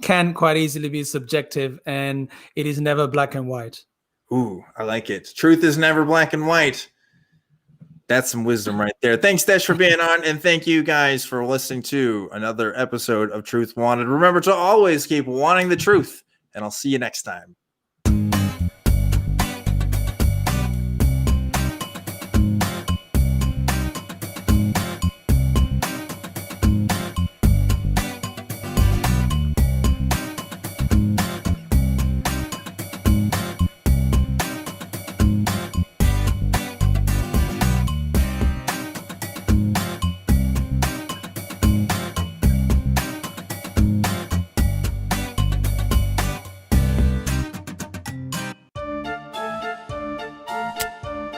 can quite easily be subjective, and it is never black and white. Ooh, I like it. Truth is never black and white. That's some wisdom right there. Thanks, Desh, for being on, and thank you guys for listening to another episode of Truth Wanted. Remember to always keep wanting the truth, and I'll see you next time.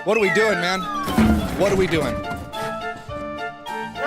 What are we doing, man? What are we doing?